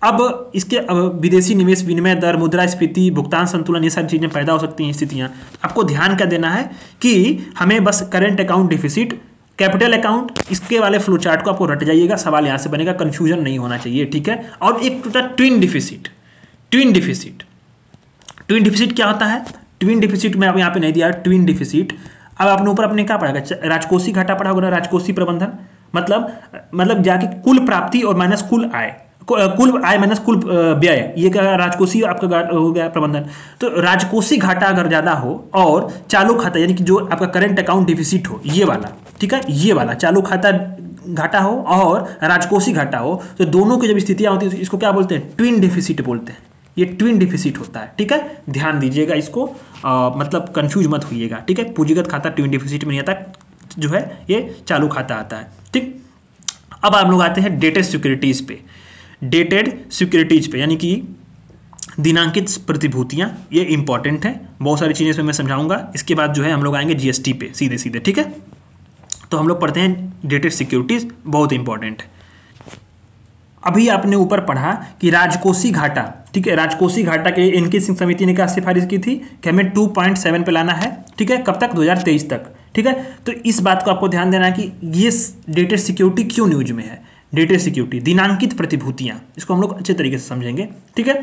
अब इसके विदेशी निवेश विनिमय दर, मुद्रास्फीति, भुगतान संतुलन, ये सारी चीज़ें पैदा हो सकती हैं स्थितियाँ। आपको ध्यान क्या देना है कि हमें बस current account deficit, capital account, इसके वाले फ्लो चार्ट को आपको रट जाइएगा, सवाल यहाँ से बनेगा, कंफ्यूजन नहीं होना चाहिए, ठीक है। और एक टूटा ट्विन डिफिसिट। ट्विन डिफिसिट क्या होता है, ट्विन डिफिसिट में अब यहाँ पे नहीं दिया ट्विन डिफिसिट। अब आपने ऊपर अपने क्या पढ़ा, राजकोषीय घाटा पढ़ा होगा ना, राजकोषीय प्रबंधन, मतलब जाके कुल प्राप्ति और माइनस कुल आय, कुल आय माइनस कुल व्यय, ये क्या राजकोषीय आपका हो गया प्रबंधन। तो राजकोषीय घाटा अगर ज़्यादा हो और चालू खाता यानी कि जो आपका करंट अकाउंट डिफिसिट हो, ये वाला, ठीक है, ये वाला चालू खाता घाटा हो और राजकोषीय घाटा हो, तो दोनों की जब स्थितियाँ होती है इसको क्या बोलते हैं, ट्विन डिफिसिट बोलते हैं। ये ट्विन डिफिसिट होता है, ठीक है, ध्यान दीजिएगा इसको, मतलब कंफ्यूज मत होइएगा, ठीक है। पूंजीगत खाता ट्विन डिफिसिट में नहीं आता, जो है ये चालू खाता आता है, ठीक। अब आप लोग आते हैं डेटेड सिक्योरिटीज़ पे, डेटेड सिक्योरिटीज पे, यानी कि दिनांकित प्रतिभूतियां, ये इंपॉर्टेंट है, बहुत सारी चीज़ें इसमें मैं समझाऊंगा। इसके बाद जो है हम लोग आएंगे GST पे सीधे सीधे, ठीक है। तो हम लोग पढ़ते हैं डेटेड सिक्योरिटीज, बहुत इंपॉर्टेंट है। अभी आपने ऊपर पढ़ा कि राजकोषीय घाटा, ठीक है, राजकोषीय घाटा के इनकी समिति ने क्या सिफारिश की थी कि हमें 2.7 पे लाना है, ठीक है, कब तक, 2023 तक, ठीक है। तो इस बात को आपको ध्यान देना है कि ये डेटेड सिक्योरिटी क्यों न्यूज में है। डेटेड सिक्योरिटी, दिनांकित प्रतिभूतियां, इसको हम लोग अच्छे तरीके से समझेंगे, ठीक है।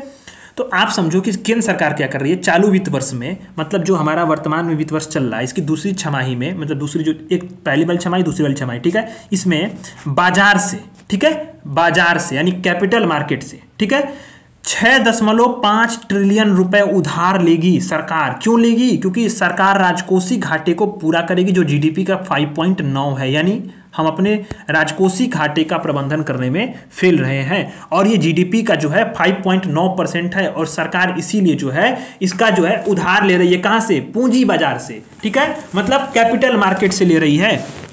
तो आप समझो कि केंद्र सरकार क्या कर रही है चालू वित्त वर्ष में, मतलब जो हमारा वर्तमान में वित्त वर्ष चल रहा है, इसकी दूसरी छमाही में, मतलब दूसरी जो एक पहली वाली छमाही दूसरी वाली छमाही, ठीक है, इसमें बाजार से, ठीक है, बाजार से यानी कैपिटल मार्केट से, ठीक है, 6.5 ट्रिलियन रुपए उधार लेगी सरकार। क्यों लेगी, क्योंकि सरकार राजकोषीय घाटे को पूरा करेगी जो GDP का 5.9 है, यानी हम अपने राजकोषीय घाटे का प्रबंधन करने में फेल रहे हैं, और ये GDP का जो है 5.9% है, और सरकार इसीलिए जो है इसका जो है उधार ले रही है, कहां से, पूंजी बाजार से, ठीक है, मतलब कैपिटल मार्केट से ले रही है।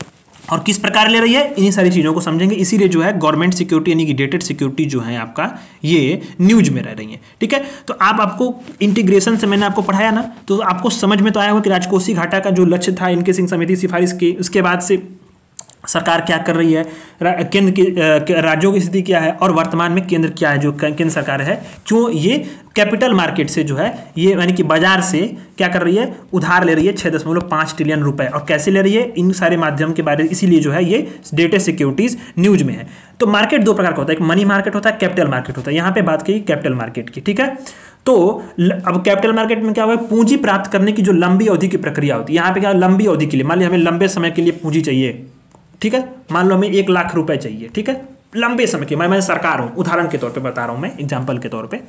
और किस प्रकार ले रही है, इन्हीं सारी चीज़ों को समझेंगे। इसीलिए जो है गवर्नमेंट सिक्योरिटी यानी कि डेटेड सिक्योरिटी जो है आपका, ये न्यूज में रह रही है, ठीक है। तो आपको इंटीग्रेशन से मैंने आपको पढ़ाया ना, तो आपको समझ में तो आया होगा कि राजकोषीय घाटा का जो लक्ष्य था इनके सिंह समिति सिफारिश की, उसके बाद से सरकार क्या कर रही है, केंद्र की राज्यों की स्थिति क्या है, और वर्तमान में केंद्र क्या है, जो केंद्र सरकार है, क्यों ये कैपिटल मार्केट से जो है ये यानी कि बाजार से क्या कर रही है, उधार ले रही है 6.5 ट्रिलियन रुपए, और कैसे ले रही है, इन सारे माध्यम के बारे में, इसीलिए जो है ये डेटेड सिक्योरिटीज न्यूज में है। तो मार्केट दो प्रकार का होता है, एक मनी मार्केट होता है, कैपिटल मार्केट होता है। यहाँ पे बात की कैपिटल मार्केट की, ठीक है। तो अब कैपिटल मार्केट में क्या हुआ, पूंजी प्राप्त करने की जो लंबी अवधि की प्रक्रिया होती है, यहाँ पे क्या लंबी अवधि के लिए, मान लीजिए हमें लंबे समय के लिए पूंजी चाहिए, ठीक है, मान लो हमें 1 लाख रुपए चाहिए, ठीक है, लंबे समय के, मैं सरकार हूं, उदाहरण के तौर पे बता रहा हूं, मैं एग्जांपल के तौर पे,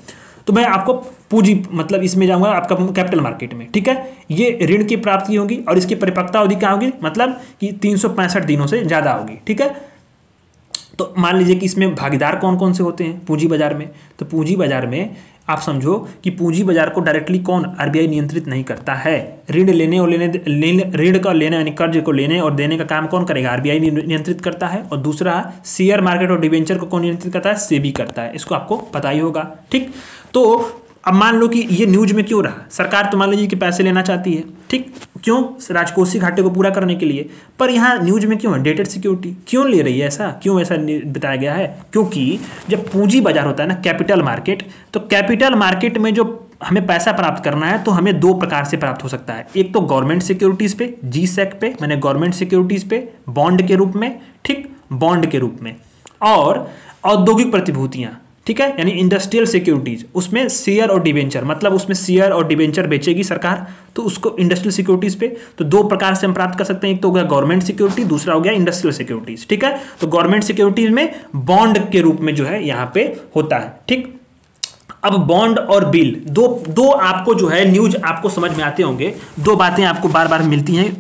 तो मैं आपको पूंजी मतलब इसमें जाऊंगा आपका कैपिटल मार्केट में, ठीक है। ये ऋण की प्राप्ति होगी और इसकी परिपक्वता अवधि क्या होगी, मतलब कि 365 दिनों से ज्यादा होगी, ठीक है। तो मान लीजिए कि इसमें भागीदार कौन कौन से होते हैं पूंजी बाजार में, तो पूंजी बाजार में आप समझो कि पूंजी बाजार को डायरेक्टली कौन, RBI नियंत्रित नहीं करता है। ऋण लेने और ऋण का लेने यानी कर्ज को लेने और देने का काम कौन करेगा, RBI नियंत्रित करता है। और दूसरा शेयर मार्केट और डिवेंचर को कौन नियंत्रित करता है, SEBI करता है, इसको आपको पता ही होगा, ठीक। तो अब मान लो कि ये न्यूज में क्यों रहा, सरकार तो मान लीजिए कि पैसे लेना चाहती है, ठीक, क्यों, राजकोषीय घाटे को पूरा करने के लिए, पर यहाँ न्यूज में क्यों है डेटेड सिक्योरिटी, क्यों ले रही है ऐसा, क्यों ऐसा बताया गया है? क्योंकि जब पूंजी बाजार होता है ना, कैपिटल मार्केट, तो कैपिटल मार्केट में जो हमें पैसा प्राप्त करना है तो हमें दो प्रकार से प्राप्त हो सकता है, एक तो गवर्नमेंट सिक्योरिटीज पे, GSEC पे, मैंने गवर्नमेंट सिक्योरिटीज पे बॉन्ड के रूप में, ठीक, बॉन्ड के रूप में, और औद्योगिक प्रतिभूतियां, ठीक है, यानी इंडस्ट्रियल सिक्योरिटीज, उसमें शेयर और डिवेंचर, मतलब उसमें शेयर और डिवेंचर बेचेगी सरकार, तो उसको इंडस्ट्रियल सिक्योरिटीज पे, तो दो प्रकार से हम प्राप्त कर सकते हैं, एक तो हो गया गवर्नमेंट सिक्योरिटी, दूसरा हो गया इंडस्ट्रियल सिक्योरिटीज, ठीक है। तो गवर्नमेंट सिक्योरिटीज में बॉन्ड के रूप में जो है यहाँ पे होता है, ठीक। अब बॉन्ड और बिल, दो आपको जो है न्यूज आपको समझ में आते होंगे, दो बातें आपको बार बार मिलती हैं,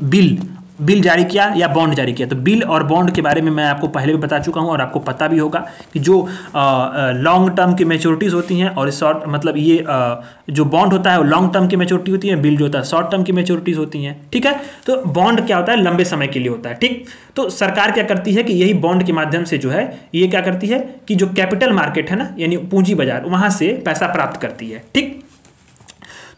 बिल जारी किया या बॉन्ड जारी किया। तो बिल और बॉन्ड के बारे में मैं आपको पहले भी बता चुका हूं और आपको पता भी होगा कि जो लॉन्ग टर्म की मैच्योरिटीज़ होती हैं और शॉर्ट, मतलब ये जो बॉन्ड होता है वो लॉन्ग टर्म की मैच्योरिटी होती है, बिल जो होता है शॉर्ट टर्म की मैच्योरिटीज़ होती हैं, ठीक है। तो बॉन्ड क्या होता है, लंबे समय के लिए होता है, ठीक। तो सरकार क्या करती है कि यही बॉन्ड के माध्यम से जो है ये क्या करती है कि जो कैपिटल मार्केट है ना, यानी पूंजी बाजार, वहां से पैसा प्राप्त करती है, ठीक।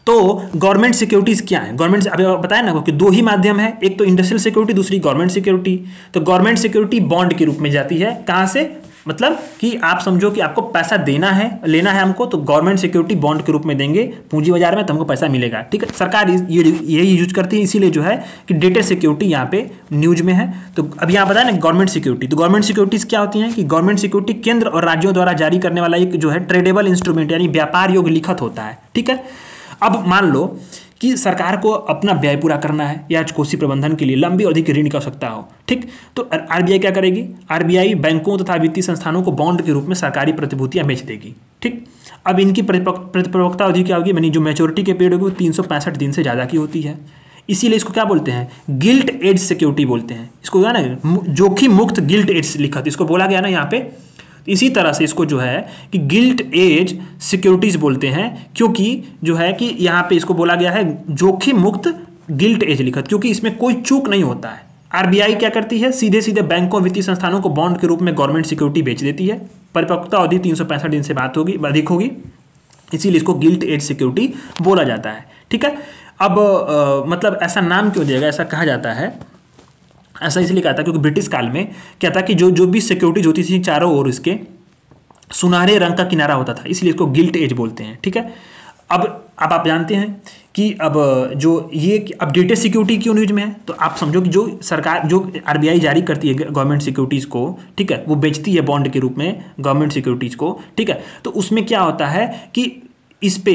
तो गवर्नमेंट सिक्योरिटीज क्या है, गवर्नमेंट अभी बताया ना कि दो ही माध्यम है, एक तो इंडस्ट्रियल सिक्योरिटी, दूसरी गवर्नमेंट सिक्योरिटी। तो गवर्नमेंट सिक्योरिटी बॉन्ड के रूप में जाती है, कहां से, मतलब कि आप समझो कि आपको पैसा देना है, लेना है हमको, तो गवर्नमेंट सिक्योरिटी बॉन्ड के रूप में देंगे पूंजी बाजार में, तो हमको पैसा मिलेगा, ठीक है। सरकार यही यूज करती है, इसीलिए जो है कि डेटेड सिक्योरिटी यहाँ पे न्यूज में है। तो अब यहाँ बताया ना गवर्नमेंट सिक्योरिटी, तो गवर्नमेंट सिक्योरिटीज क्या होती हैं कि गवर्नमेंट सिक्योरिटी केंद्र और राज्यों द्वारा जारी करने वाला एक जो है ट्रेडेबल इंस्ट्रूमेंट, यानी व्यापार योग्य लिखित होता है, ठीक है। अब मान लो कि सरकार को अपना व्यय पूरा करना है या कोषीय प्रबंधन के लिए लंबी अवधि की ऋण की आवश्यकता हो, ठीक, तो आरबीआई क्या करेगी, आरबीआई बैंकों तथा वित्तीय संस्थानों को बॉन्ड के रूप में सरकारी प्रतिभूतियां बेच देगी, ठीक। अब इनकी परिपक्वता अवधि क्या होगी, यानी जो मैच्योरिटी के पीरियड होगी वो 365 दिन से ज़्यादा की होती है, इसीलिए इसको क्या बोलते हैं, गिल्ट एज सिक्योरिटी बोलते हैं, इसको ना जोखिम मुक्त गिल्ट एज लिखा, इसको बोला गया ना यहाँ पे। इसी तरह से इसको जो है कि गिल्ट एज सिक्योरिटीज बोलते हैं, क्योंकि जो है कि यहाँ पे इसको बोला गया है जोखिम मुक्त गिल्ट एज लिखत, क्योंकि इसमें कोई चूक नहीं होता है। आरबीआई क्या करती है, सीधे सीधे बैंकों वित्तीय संस्थानों को बॉन्ड के रूप में गवर्नमेंट सिक्योरिटी बेच देती है, परिपक्वता अवधि 365 दिन से बात होगी, अधिक होगी, इसीलिए इसको गिल्ट एज सिक्योरिटी बोला जाता है, ठीक है। अब मतलब ऐसा नाम क्यों दिया गया, ऐसा कहा जाता है, ऐसा इसलिए कहा था क्योंकि ब्रिटिश काल में क्या था कि जो भी सिक्योरिटीज होती थी चारों ओर इसके सुनहरे रंग का किनारा होता था, इसलिए इसको गिल्ट एज बोलते हैं, ठीक है। अब आप जानते हैं कि अब जो ये अपडेटेड सिक्योरिटी क्यों न्यूज में है, तो आप समझो कि जो सरकार, जो आरबीआई जारी करती है गवर्नमेंट सिक्योरिटीज़ को, ठीक है, वो बेचती है बॉन्ड के रूप में गवर्नमेंट सिक्योरिटीज़ को, ठीक है। तो उसमें क्या होता है कि इस पे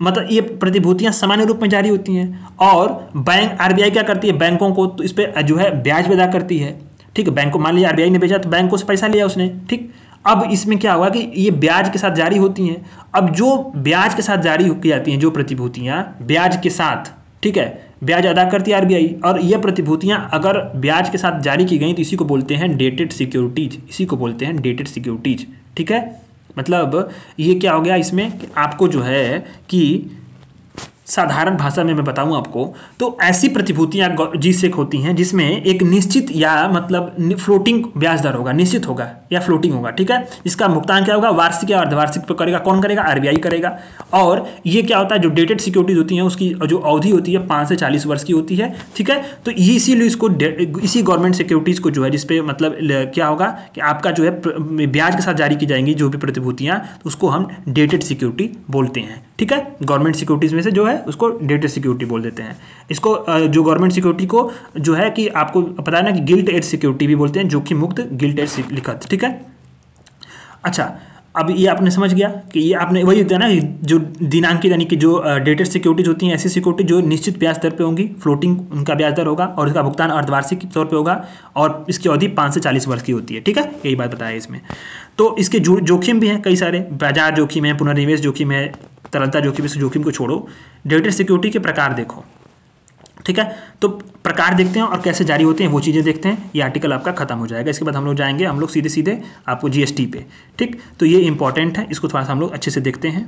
मतलब ये प्रतिभूतियां सामान्य रूप में जारी होती हैं और बैंक, आरबीआई क्या करती है, बैंकों को तो इस पे जो है ब्याज अदा करती है, ठीक है। बैंक को मान लिया आरबीआई ने बेचा तो बैंकों से पैसा लिया उसने, ठीक। अब इसमें क्या हुआ कि ये ब्याज के साथ जारी होती हैं। अब जो ब्याज के साथ जारी की जाती हैं जो प्रतिभूतियां ब्याज के साथ, ठीक है, ब्याज अदा करती है आरबीआई, और ये प्रतिभूतियां अगर ब्याज के साथ जारी की गई तो इसी को बोलते हैं डेटेड सिक्योरिटीज, इसी को बोलते हैं डेटेड सिक्योरिटीज, ठीक है। मतलब ये क्या हो गया इसमें कि आपको जो है कि साधारण भाषा में मैं बताऊं आपको, तो ऐसी प्रतिभूतियां GSEC होती हैं जिसमें एक निश्चित या मतलब फ्लोटिंग ब्याज दर होगा, निश्चित होगा या फ्लोटिंग होगा, ठीक है। इसका भुगतान क्या होगा, वार्षिक या अर्धवार्षिक पर करेगा, कौन करेगा, आरबीआई करेगा। और ये क्या होता है, जो डेटेड सिक्योरिटीज होती हैं उसकी जो अवधि होती है 5 से 40 वर्ष की होती है, ठीक है। तो ये इसीलिए इसको इसी गवर्नमेंट सिक्योरिटीज को जो है जिसपे मतलब क्या होगा कि आपका जो है ब्याज के साथ जारी की जाएंगी जो भी प्रतिभूतियां, तो उसको हम डेटेड सिक्योरिटी बोलते हैं, ठीक है। गवर्नमेंट सिक्योरिटीज में से जो है उसको डेटेड सिक्योरिटी बोल देते हैं। इसको जो गवर्नमेंट सिक्योरिटी को जो है कि आपको पता है ना कि गिल्ट एज सिक्योरिटी भी बोलते हैं, जोखिम मुक्त गिल्ट एज लिखत, ठीक है। अच्छा, अब ये आपने समझ गया कि ये आपने वही होता है ना जो दिनांकित, यानी कि जो डेटेड सिक्योरिटीज होती हैं ऐसी सिक्योरिटी जो निश्चित ब्याज दर पे होंगी, फ्लोटिंग उनका ब्याज दर होगा और इसका भुगतान अर्धवार्षिक तौर पे होगा और इसकी अवधि 5 से 40 वर्ष की होती है, ठीक है। यही बात बताया इसमें। तो इसके जोखिम भी हैं कई सारे, बाजार जोखिम है, पुनर्निवेश जोखिम है, तरलता जोखिम। इस जोखिम को छोड़ो, डेटेड सिक्योरिटी के प्रकार देखो, ठीक है। तो प्रकार देखते हैं और कैसे जारी होते हैं वो चीज़ें देखते हैं। ये आर्टिकल आपका खत्म हो जाएगा। इसके बाद हम लोग जाएंगे सीधे सीधे आपको जीएसटी पे, ठीक। तो ये इंपॉर्टेंट है, इसको थोड़ा सा हम लोग अच्छे से देखते हैं।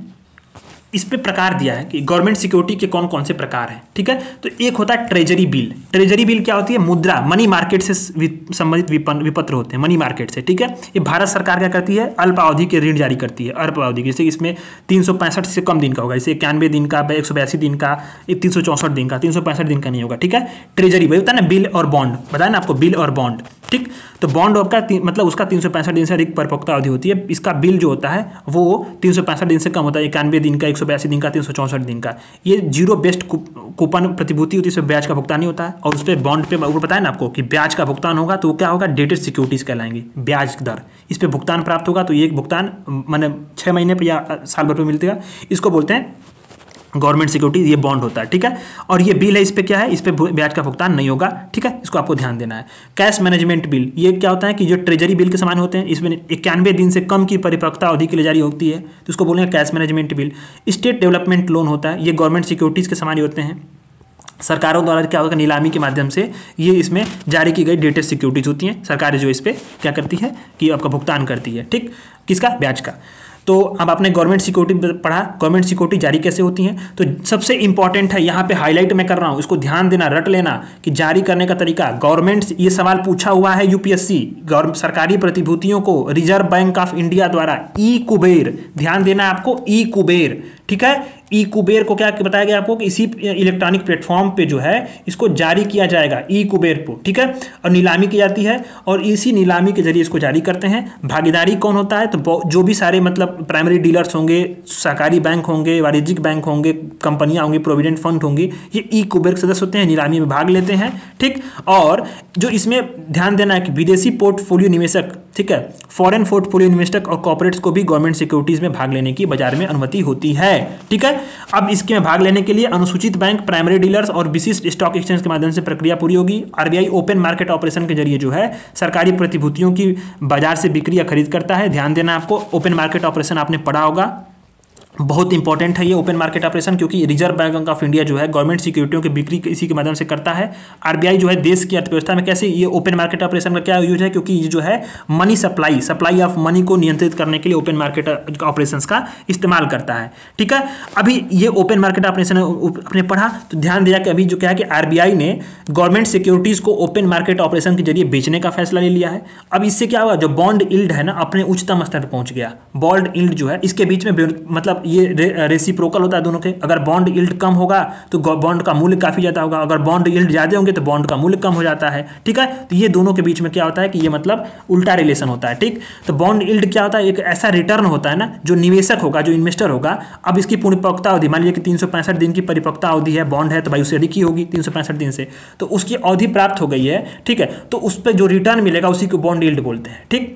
इस पे प्रकार दिया है कि गवर्नमेंट सिक्योरिटी के कौन कौन से प्रकार हैं, ठीक है। तो एक होता है ट्रेजरी बिल। ट्रेजरी बिल क्या होती है? मुद्रा, मनी मार्केट से संबंधित विपत्र होते हैं, मनी मार्केट से, ठीक है। ये भारत सरकार क्या करती है? अल्पावधि के ऋण जारी करती है, अल्पावधि के, जैसे इसमें 365 से कम दिन का होगा, जैसे 91 दिन का, 182 दिन का, 364 दिन का, 365 दिन का नहीं होगा, ठीक है। ट्रेजरी बिल होता है ना, बिल और बॉन्ड, बताया ना आपको, बिल और बॉन्ड, ठीक। तो बॉन्ड का मतलब उसका 365 दिन से अधिक परिपक्वता अवधि होती है। इसका बिल जो होता है वो 365 दिन से कम होता है, 91 दिन का, 182 दिन का, 364 दिन का। ये जीरो बेस्ड कूपन प्रतिभूति होती है, इसमें ब्याज का भुगतान नहीं होता है। और उस पर बॉन्ड पे ऊपर बताया ना आपको कि ब्याज का भुगतान होगा, तो वो क्या होगा? डेटेड सिक्योरिटीज कहलाएंगी, ब्याज दर। इस पर भुगतान प्राप्त होगा, तो ये भुगतान मैंने 6 महीने पर या साल भर पर मिलते हैं, इसको बोलते हैं गवर्नमेंट सिक्योरिटी। ये बॉन्ड होता है, ठीक है। और ये बिल है, इस पे क्या है? इस पे ब्याज का भुगतान नहीं होगा, ठीक है। इसको आपको ध्यान देना है। कैश मैनेजमेंट बिल, ये क्या होता है कि जो ट्रेजरी बिल के समान होते हैं, इसमें 91 दिन से कम की परिपक्वता अवधि के लिए जारी होती है, तो इसको बोलेंगे cash management bill. State development loan होता है, ये गवर्नमेंट सिक्योरिटीज़ के समान ही होते हैं। सरकारों द्वारा क्या होगा? नीलामी के माध्यम से ये इसमें जारी की गई डेटेड सिक्योरिटीज होती हैं। सरकार जो इस पर क्या करती है कि आपका भुगतान करती है, ठीक। किसका? ब्याज का। तो अब आपने गवर्नमेंट सिक्योरिटी पढ़ा, गवर्नमेंट सिक्योरिटी जारी कैसे होती हैं। तो सबसे इंपॉर्टेंट है, यहाँ पे हाईलाइट मैं कर रहा हूँ, इसको ध्यान देना, रट लेना कि जारी करने का तरीका। गवर्नमेंट, ये सवाल पूछा हुआ है यूपीएससी, सरकारी प्रतिभूतियों को रिजर्व बैंक ऑफ इंडिया द्वारा ई कुबेर, ध्यान देना आपको, ई कुबेर, ठीक है। ई कुबेर को क्या बताया गया आपको कि इसी इलेक्ट्रॉनिक प्लेटफॉर्म पे जो है इसको जारी किया जाएगा, ई कुबेर को, ठीक है। और नीलामी की जाती है और इसी नीलामी के जरिए इसको जारी करते हैं। भागीदारी कौन होता है? तो जो भी सारे मतलब प्राइमरी डीलर्स होंगे, सरकारी बैंक होंगे, वाणिज्यिक बैंक होंगे, कंपनियां होंगी, प्रोविडेंट फंड होंगी, ये ई कुबेर के सदस्य होते हैं, नीलामी में भाग लेते हैं, ठीक। और जो इसमें ध्यान देना है कि विदेशी पोर्टफोलियो निवेशक, ठीक है, फॉरेन पोर्टफोलियो निवेशक और कॉर्पोरेट्स को भी गवर्नमेंट सिक्योरिटीज में भाग लेने की बाजार में अनुमति होती है, ठीक है। अब इसके में भाग लेने के लिए अनुसूचित बैंक, प्राइमरी डीलर्स और विशिष्ट स्टॉक एक्सचेंज के माध्यम से प्रक्रिया पूरी होगी। आरबीआई ओपन मार्केट ऑपरेशन के जरिए जो है सरकारी प्रतिभूतियों की बाजार से बिक्री या खरीद करता है। ध्यान देना आपको, ओपन मार्केट ऑपरेशन आपने पढ़ा होगा, बहुत इंपॉर्टेंट है ये ओपन मार्केट ऑपरेशन, क्योंकि रिजर्व बैंक ऑफ इंडिया जो है गवर्नमेंट सिक्योरिटियों की बिक्री इसी के माध्यम से करता है। आरबीआई जो है देश की अर्थव्यवस्था में कैसे ये ओपन मार्केट ऑपरेशन का क्या यूज है? क्योंकि ये जो है मनी सप्लाई ऑफ मनी को नियंत्रित करने के लिए ओपन मार्केट ऑपरेशंस का इस्तेमाल करता है, ठीक है। अभी ये ओपन मार्केट ऑपरेशन आपने पढ़ा, तो ध्यान दिया कि अभी जो क्या है कि आरबीआई ने गवर्नमेंट सिक्योरिटीज को ओपन मार्केट ऑपरेशन के जरिए बेचने का फैसला ले लिया है। अब इससे क्या हुआ? जो बॉन्ड यील्ड है ना, अपने उच्चतम स्तर पर पहुंच गया। बॉन्ड यील्ड जो है इसके बीच में मतलब ये रेसिप्रोकल होता है दोनों के। अगर बॉन्ड यील्ड कम होगा तो बॉन्ड का मूल्य काफी ज्यादा होगा, अगर बॉन्ड यील्ड ज्यादा होंगे तो बॉन्ड का मूल्य कम हो जाता है, ठीक है। तो ये दोनों के बीच में क्या होता है कि ये मतलब उल्टा रिलेशन होता है, ठीक। तो बॉन्ड यील्ड क्या होता है? एक ऐसा रिटर्न होता है ना, जो निवेशक होगा, जो इन्वेस्टर होगा, अब इसकी परिपक्वता अवधि मान लीजिए कि 365 दिन की परिपक्वता अवधि है, बॉन्ड है तो भाई उससे अधिक ही होगी 365 दिन से, तो उसकी अवधि प्राप्त हो गई है, ठीक है। तो उस पर जो रिटर्न मिलेगा उसी को बॉन्ड यील्ड बोलते हैं, ठीक।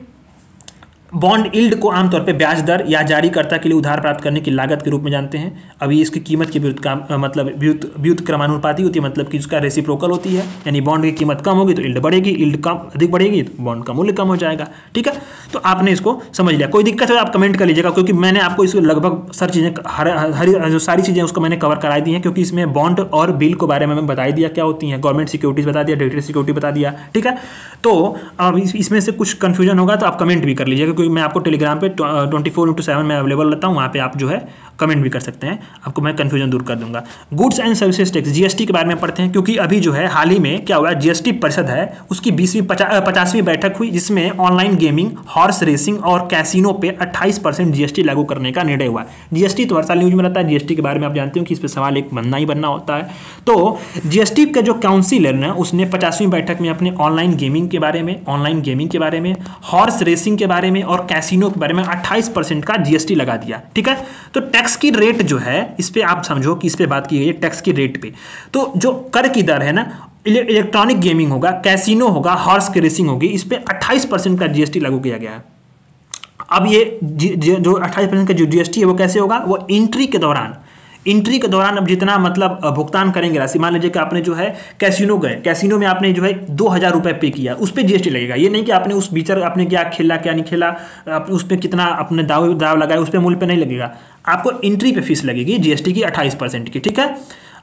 बॉन्ड यील्ड को आमतौर पे ब्याज दर या जारीकर्ता के लिए उधार प्राप्त करने की लागत के रूप में जानते हैं। अभी इसकी कीमत की व्युत्क्रमानुपाती क्रमानुपाती होती है, मतलब कि उसका रेसिप्रोकल होती है, यानी बॉन्ड की कीमत कम होगी तो यील्ड बढ़ेगी, यील्ड कम अधिक बढ़ेगी तो बॉन्ड का मूल्य कम हो जाएगा, ठीक है। तो आपने इसको समझ लिया। कोई दिक्कत है आप कमेंट कर लीजिएगा, क्योंकि मैंने आपको इसको लगभग सारी चीज़ें जो सारी चीज़ें उसको मैंने कवर कराई दी हैं, क्योंकि इसमें बॉन्ड और बिल के बारे में मैं बता दिया क्या होती हैं, गवर्नमेंट सिक्योरिटीज बता दिया, डेटेड सिक्योरिटी बता दिया, ठीक है। तो अब इसमें से कुछ कन्फ्यूजन होगा तो आप कमेंट भी कर लीजिएगा, क्योंकि मैं आपको टेलीग्राम पे 24/7 में अवेलेबल रहता हूँ, वहाँ पे आप जो है कमेंट भी कर सकते हैं, आपको मैं कन्फ्यूजन दूर कर दूंगा। Goods and services tax, GST के बारे में पढ़ते हैं, क्योंकि अभी जो है हाल ही में क्या हुआ, जीएसटी परिषद है उसकी 50वीं बैठक हुई, जिसमें ऑनलाइन गेमिंग, हॉर्स रेसिंग और कैसीनो पे 28% जीएसटी लागू करने का निर्णय हुआ। जीएसटी तो हर साल न्यूज में रहता है, जीएसटी के बारे में आप जानते हो कि इस पर सवाल एक बनना ही बनना होता है। तो जीएसटी का जो काउंसिल है ना, उसने 50वीं बैठक में अपने ऑनलाइन गेमिंग के बारे में, हॉर्स रेसिंग के बारे में और कैसीनो के बारे में 28% का जीएसटी लगा दिया, ठीक है। तो टैक्स की रेट जो है, इस पे आप समझो कि इस पे बात की गई है टैक्स की रेट पे। तो जो कर की दर है ना, इलेक्ट्रॉनिक गेमिंग होगा, कैसीनो होगा, हॉर्स की रेसिंग होगी, इस पे 28% का जीएसटी लागू किया गया है। अब ये जो 28% का जो जीएसटी है वो कैसे होगा? वो एंट्री के दौरान अब जितना मतलब भुगतान करेंगे राशि, मान लीजिए कि आपने जो है कैसीनो गए, कैसीनो में आपने जो है 2000 रुपये पे किया, उस पर जीएसटी लगेगा। ये नहीं कि आपने उस बीचर आपने क्या खेला क्या नहीं खेला, उस पर कितना अपने दाव लगाया, उस पर मूल्य पे नहीं लगेगा, आपको एंट्री पे फीस लगेगी जीएसटी की 28% की, ठीक है।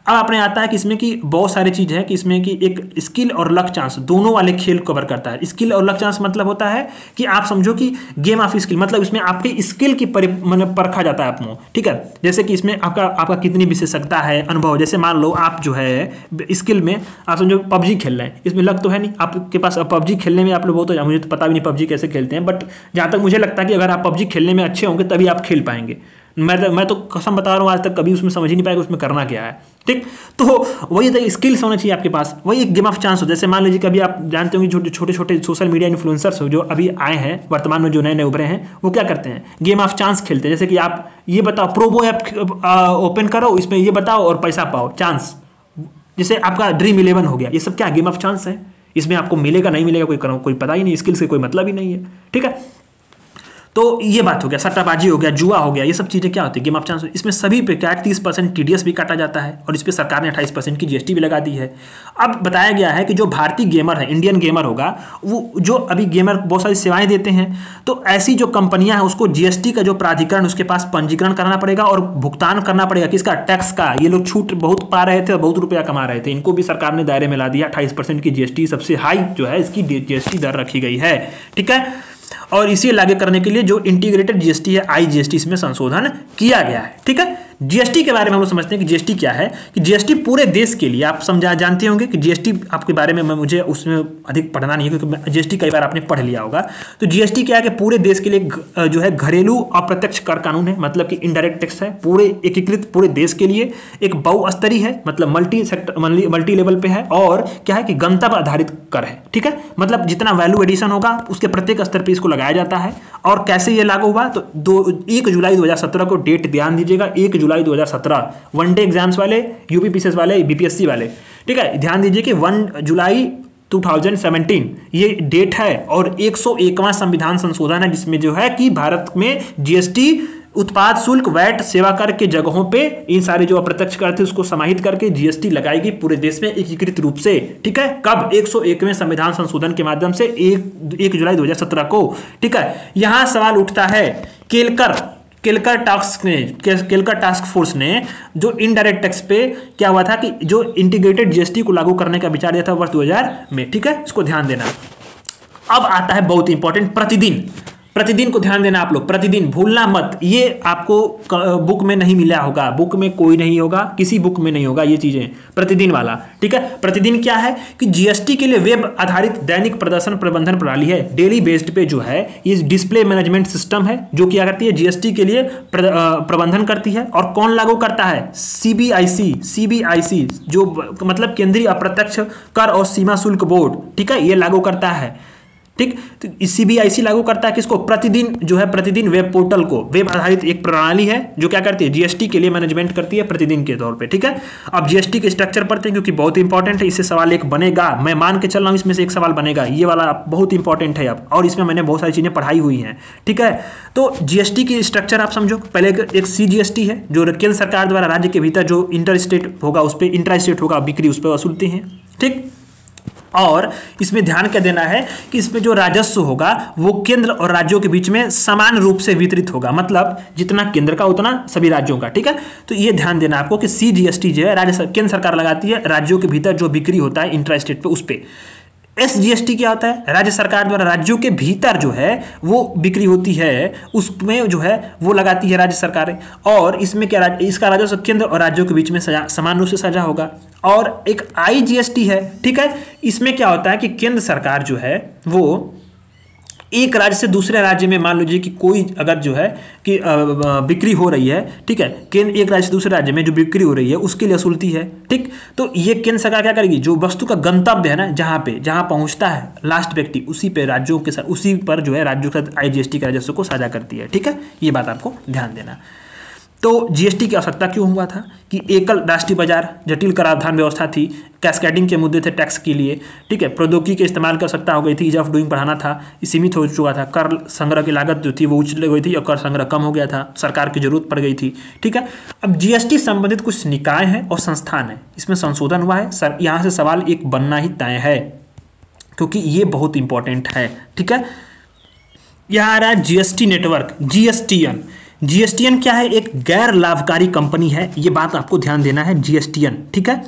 अब आपने आता है कि इसमें कि बहुत सारी चीज़ है कि इसमें कि एक स्किल और लक चांस दोनों वाले खेल कवर करता है। स्किल और लक चांस मतलब होता है कि आप समझो कि गेम ऑफ स्किल, मतलब इसमें आपकी स्किल की मतलब परखा जाता है आपको, ठीक है। जैसे कि इसमें आपका कितनी विशेषज्ञता है, अनुभव। जैसे मान लो आप जो है स्किल में आप समझो पबजी खेल रहे हैं, इसमें लक तो है नहीं आपके पास। पबजी खेलने में आप लोग बहुत, मुझे तो पता भी नहीं पबजी कैसे खेलते हैं, बट जहाँ तक मुझे लगता है कि अगर आप पबजी खेलने में अच्छे होंगे तभी आप खेल पाएंगे। मैं तो कसम बता रहा हूँ, आज तक कभी उसमें समझ ही नहीं पाएगा उसमें करना क्या है, ठीक। तो वही तो स्किल्स होना चाहिए आपके पास, वही एक गेम ऑफ चांस हो। जैसे मान लीजिए कभी आप जानते होंगे छोटे छोटे सोशल मीडिया इन्फ्लुएंसर्स हो जो अभी आए हैं वर्तमान में, जो नए नए उभरे हैं, वो क्या करते हैं, गेम ऑफ चांस खेलते हैं। जैसे कि आप ये बताओ, प्रोबो ऐप ओपन करो, इसमें ये बताओ और पैसा पाओ, चांस। जैसे आपका ड्रीम 11 हो गया, ये सब क्या गेम ऑफ चांस है। इसमें आपको मिलेगा नहीं मिलेगा कोई पता ही नहीं, स्किल से कोई मतलब ही नहीं है, ठीक है। तो ये बात हो गया, सट्टाबाजी हो गया, जुआ हो गया, ये सब चीज़ें क्या होती है, गेम ऑफ चांस। इसमें सभी पे क्या 30% TDS भी काटा जाता है और इस पर सरकार ने 28% की GST भी लगा दी है। अब बताया गया है कि जो भारतीय गेमर है, इंडियन गेमर होगा, वो जो अभी गेमर बहुत सारी सेवाएं देते हैं, तो ऐसी जो कंपनियां हैं उसको GST का जो प्राधिकरण उसके पास पंजीकरण कराना पड़ेगा और भुगतान करना पड़ेगा किसका, टैक्स का। ये लोग छूट बहुत पा रहे थे और बहुत रुपया कमा रहे थे, इनको भी सरकार ने दायरे में ला दिया। 28% की GST सबसे हाई जो है इसकी GST दर रखी गई है, ठीक है। और इसे लागू करने के लिए जो इंटीग्रेटेड GST है, IGST, इसमें संशोधन किया गया है, ठीक है। GST के बारे में हम लोग समझते हैं कि GST क्या है, कि GST पूरे देश के लिए आप जानते होंगे कि GST आपके बारे में मुझे उसमें अधिक पढ़ना नहीं है क्योंकि GST कई बार आपने पढ़ लिया होगा। तो GST क्या है कि पूरे देश के लिए जो है घरेलू अप्रत्यक्ष कर कानून है, मतलब कि इनडायरेक्ट टैक्स है, पूरे एकीकृत पूरे देश के लिए। एक बहुस्तरीय है, मतलब मल्टी लेवल पे है, और क्या है कि गंतव्य आधारित कर है, ठीक है। मतलब जितना वैल्यू एडिशन होगा उसके प्रत्येक स्तर पर इसको लगाया जाता है। और कैसे ये लागू हुआ, तो 1 जुलाई 2017 को डेट ध्यान दीजिएगा, 1 जुलाई 2017, वनडे एग्जाम्स वाले, UPPCS वाले, BPSC वाले, ठीक है। ध्यान दीजिए कि 1 जुलाई 2017 ये डेट है और 101वां संविधान संशोधन है, जिसमें जो है कि भारत में GST, उत्पाद शुल्क, वैट, सेवा कर के जगहों पे इन सारे जो अप्रत्यक्ष कर थे उसको समाहित करके GST लगाएगी पूरे देश में एकीकृत रूप से, ठीक है। कब, 101वें संविधान संशोधन के माध्यम से 1 जुलाई 2017 को, ठीक है। यहां सवाल उठता है, केलकर टास्क फोर्स ने जो इनडायरेक्ट टैक्स पे क्या हुआ था कि जो इंटीग्रेटेड GST को लागू करने का विचार दिया था वर्ष 2000 में, ठीक है। इसको ध्यान देना। अब आता है बहुत इंपॉर्टेंट, प्रतिदिन को ध्यान देना आप लोग, प्रतिदिन भूलना मत। ये आपको बुक में नहीं मिला होगा, बुक में कोई नहीं होगा, किसी बुक में नहीं होगा ये चीजें, प्रतिदिन वाला, ठीक है। प्रतिदिन क्या है कि GST के लिए वेब आधारित दैनिक प्रदर्शन प्रबंधन प्रणाली है, डेली बेस्ड पे जो है ये डिस्प्ले मैनेजमेंट सिस्टम है, जो क्या करती है, GST के लिए प्रबंधन करती है। और कौन लागू करता है, CBIC, जो मतलब केंद्रीय अप्रत्यक्ष कर और सीमा शुल्क बोर्ड, ठीक है, ये लागू करता है, ठीक। तो CBIC लागू करता है किसको, प्रतिदिन जो है, प्रतिदिन वेब पोर्टल को। वेब आधारित एक प्रणाली है जो क्या करती है, GST के लिए मैनेजमेंट करती है प्रतिदिन के तौर पे, ठीक है। अब GST के स्ट्रक्चर पढ़ते हैं क्योंकि बहुत इंपॉर्टेंट है, इससे सवाल एक बनेगा, मैं मान के चल रहा हूँ इसमें से एक सवाल बनेगा, ये वाला बहुत इंपॉर्टेंट है अब, और इसमें मैंने बहुत सारी चीजें पढ़ाई हुई हैं, ठीक है। तो GST की स्ट्रक्चर आप समझो, पहले एक CGST है जो केंद्र सरकार द्वारा राज्य के भीतर जो इंटर स्टेट होगा उस पर, इंट्रा स्टेट होगा बिक्री उस पर वसूलते हैं, ठीक। और इसमें ध्यान क्या देना है कि इसमें जो राजस्व होगा वो केंद्र और राज्यों के बीच में समान रूप से वितरित होगा, मतलब जितना केंद्र का उतना सभी राज्यों का, ठीक है। तो ये ध्यान देना आपको कि CGST जो है केंद्र सरकार लगाती है, राज्यों के भीतर जो बिक्री होता है इंट्रा स्टेट पे उस पर। SGST क्या होता है, राज्य सरकार द्वारा राज्यों के भीतर जो है वो बिक्री होती है उसमें जो है वो लगाती है राज्य सरकारें। और इसमें क्या, इसका राजस्व केंद्र और राज्यों के बीच में समान रूप से साझा होगा। और एक IGST है, ठीक है। इसमें क्या होता है कि केंद्र सरकार जो है वो एक राज्य से दूसरे राज्य में, मान लीजिए कि कोई अगर जो है कि बिक्री हो रही है, ठीक है, केंद्र एक राज्य से दूसरे राज्य में जो बिक्री हो रही है उसके लिए वसूलती है, ठीक। तो ये केंद्र सरकार क्या करेगी, जो वस्तु का गंतव्य है ना, जहां पहुंचता है लास्ट व्यक्ति, उसी पे राज्यों के साथ, उसी पर जो है राज्यों के साथ IGST के राजस्व को साझा करती है, ठीक है। ये बात आपको ध्यान देना। तो GST की आवश्यकता क्यों हुआ था कि एकल राष्ट्रीय बाजार, जटिल कराधान व्यवस्था थी, कैस्केडिंग के मुद्दे थे टैक्स के लिए, ठीक है। प्रौद्योगिकी के इस्तेमाल की आवश्यकता हो गई थी, ईज ऑफ डूइंग बढ़ाना था, सीमित हो चुका था, कर संग्रह की लागत जो थी वो उछल गई थी और कर संग्रह कम हो गया था, सरकार की जरूरत पड़ गई थी, ठीक है। अब GST संबंधित कुछ निकाय हैं और संस्थान हैं, इसमें संशोधन हुआ है सर, यहाँ से सवाल एक बनना ही तय है क्योंकि ये बहुत इंपॉर्टेंट है, ठीक है। यहाँ आ रहा है GST नेटवर्क, GSTN। जीएसटीएन क्या है? एक गैर लाभकारी कंपनी है, ये बात आपको ध्यान देना है। जीएसटीएन, ठीक है,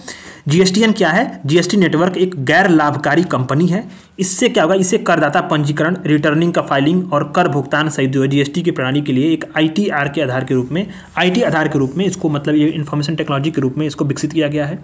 जीएसटीएन क्या है? जीएसटी नेटवर्क एक गैर लाभकारी कंपनी है। इससे क्या होगा? इससे करदाता पंजीकरण, रिटर्निंग का फाइलिंग और कर भुगतान सहित जो है जीएसटी की प्रणाली के लिए एक आईटीआर के आधार के रूप में, आईटी आधार के रूप में इसको, मतलब ये इंफॉर्मेशन टेक्नोलॉजी के रूप में इसको विकसित किया गया है।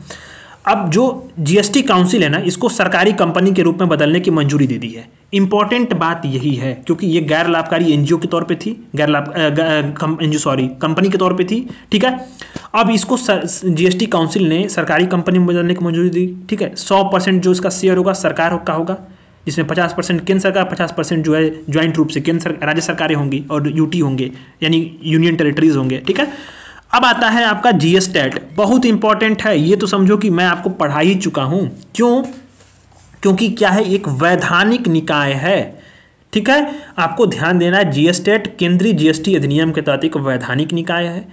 अब जो जीएसटी काउंसिल है ना, इसको सरकारी कंपनी के रूप में बदलने की मंजूरी दे दी है। इंपॉर्टेंट बात यही है, क्योंकि ये गैर लाभकारी एनजीओ के तौर पे थी, कंपनी के तौर पे थी, ठीक है। अब इसको जीएसटी काउंसिल ने सरकारी कंपनी में बदलने की मंजूरी दी, ठीक है। 100% जो इसका शेयर होगा सरकार का होगा, जिसमें 50% केंद्र सरकार, 50% जो है ज्वाइंट रूप से राज्य सरकारें होंगी और यूटी होंगे, यानी यूनियन टेरिटरीज होंगे, ठीक है। अब आता है आपका जीएसटेट, बहुत इंपॉर्टेंट है, ये तो समझो कि मैं आपको पढ़ा ही चुका हूं। क्यों? क्योंकि क्या है? एक वैधानिक निकाय है, ठीक है। आपको ध्यान देना है, जीएसटेट केंद्रीय जीएसटी अधिनियम के तहत एक वैधानिक निकाय है,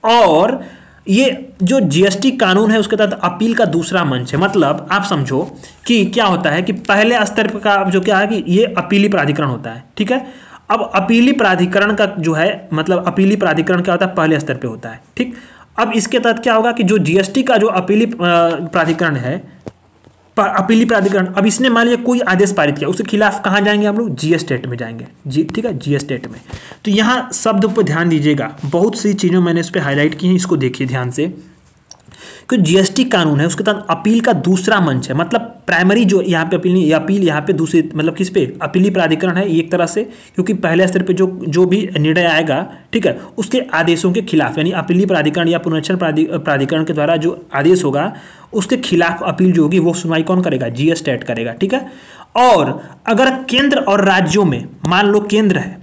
और ये जो जीएसटी कानून है उसके तहत अपील का दूसरा मंच है। मतलब आप समझो कि क्या होता है कि पहले स्तर का जो क्या है कि ये अपीली प्राधिकरण होता है, ठीक है। अब अपीली प्राधिकरण का जो है, मतलब अपीली प्राधिकरण क्या होता है? पहले स्तर पे होता है, ठीक। अब इसके तहत क्या होगा कि जो जीएसटी का जो अपीली प्राधिकरण है, अपीली प्राधिकरण, अब इसने मान लिया कोई आदेश पारित किया, उसके खिलाफ कहाँ जाएंगे हम लोग? जीएसटेट में जाएंगे, ठीक है, जीएसटेट में। तो यहाँ शब्द पर ध्यान दीजिएगा, बहुत सी चीज़ों मैंने इस पर हाईलाइट की हैं, इसको देखिए ध्यान से। कि जीएसटी कानून है उसके तहत अपील का दूसरा मंच है, मतलब प्राइमरी जो यहाँ पे अपील नहीं, ये अपील यहाँ पे दूसरी, मतलब किस पे? अपीली प्राधिकरण है एक तरह से, क्योंकि पहले स्तर पे जो भी निर्णय आएगा, ठीक है, उसके आदेशों के खिलाफ, यानी अपीली प्राधिकरण या पुनरीक्षण प्राधिकरण के द्वारा जो आदेश होगा उसके खिलाफ अपील जो होगी वो सुनवाई कौन करेगा? जीएसटेट करेगा, ठीक है। और अगर केंद्र और राज्यों में, मान लो केंद्र है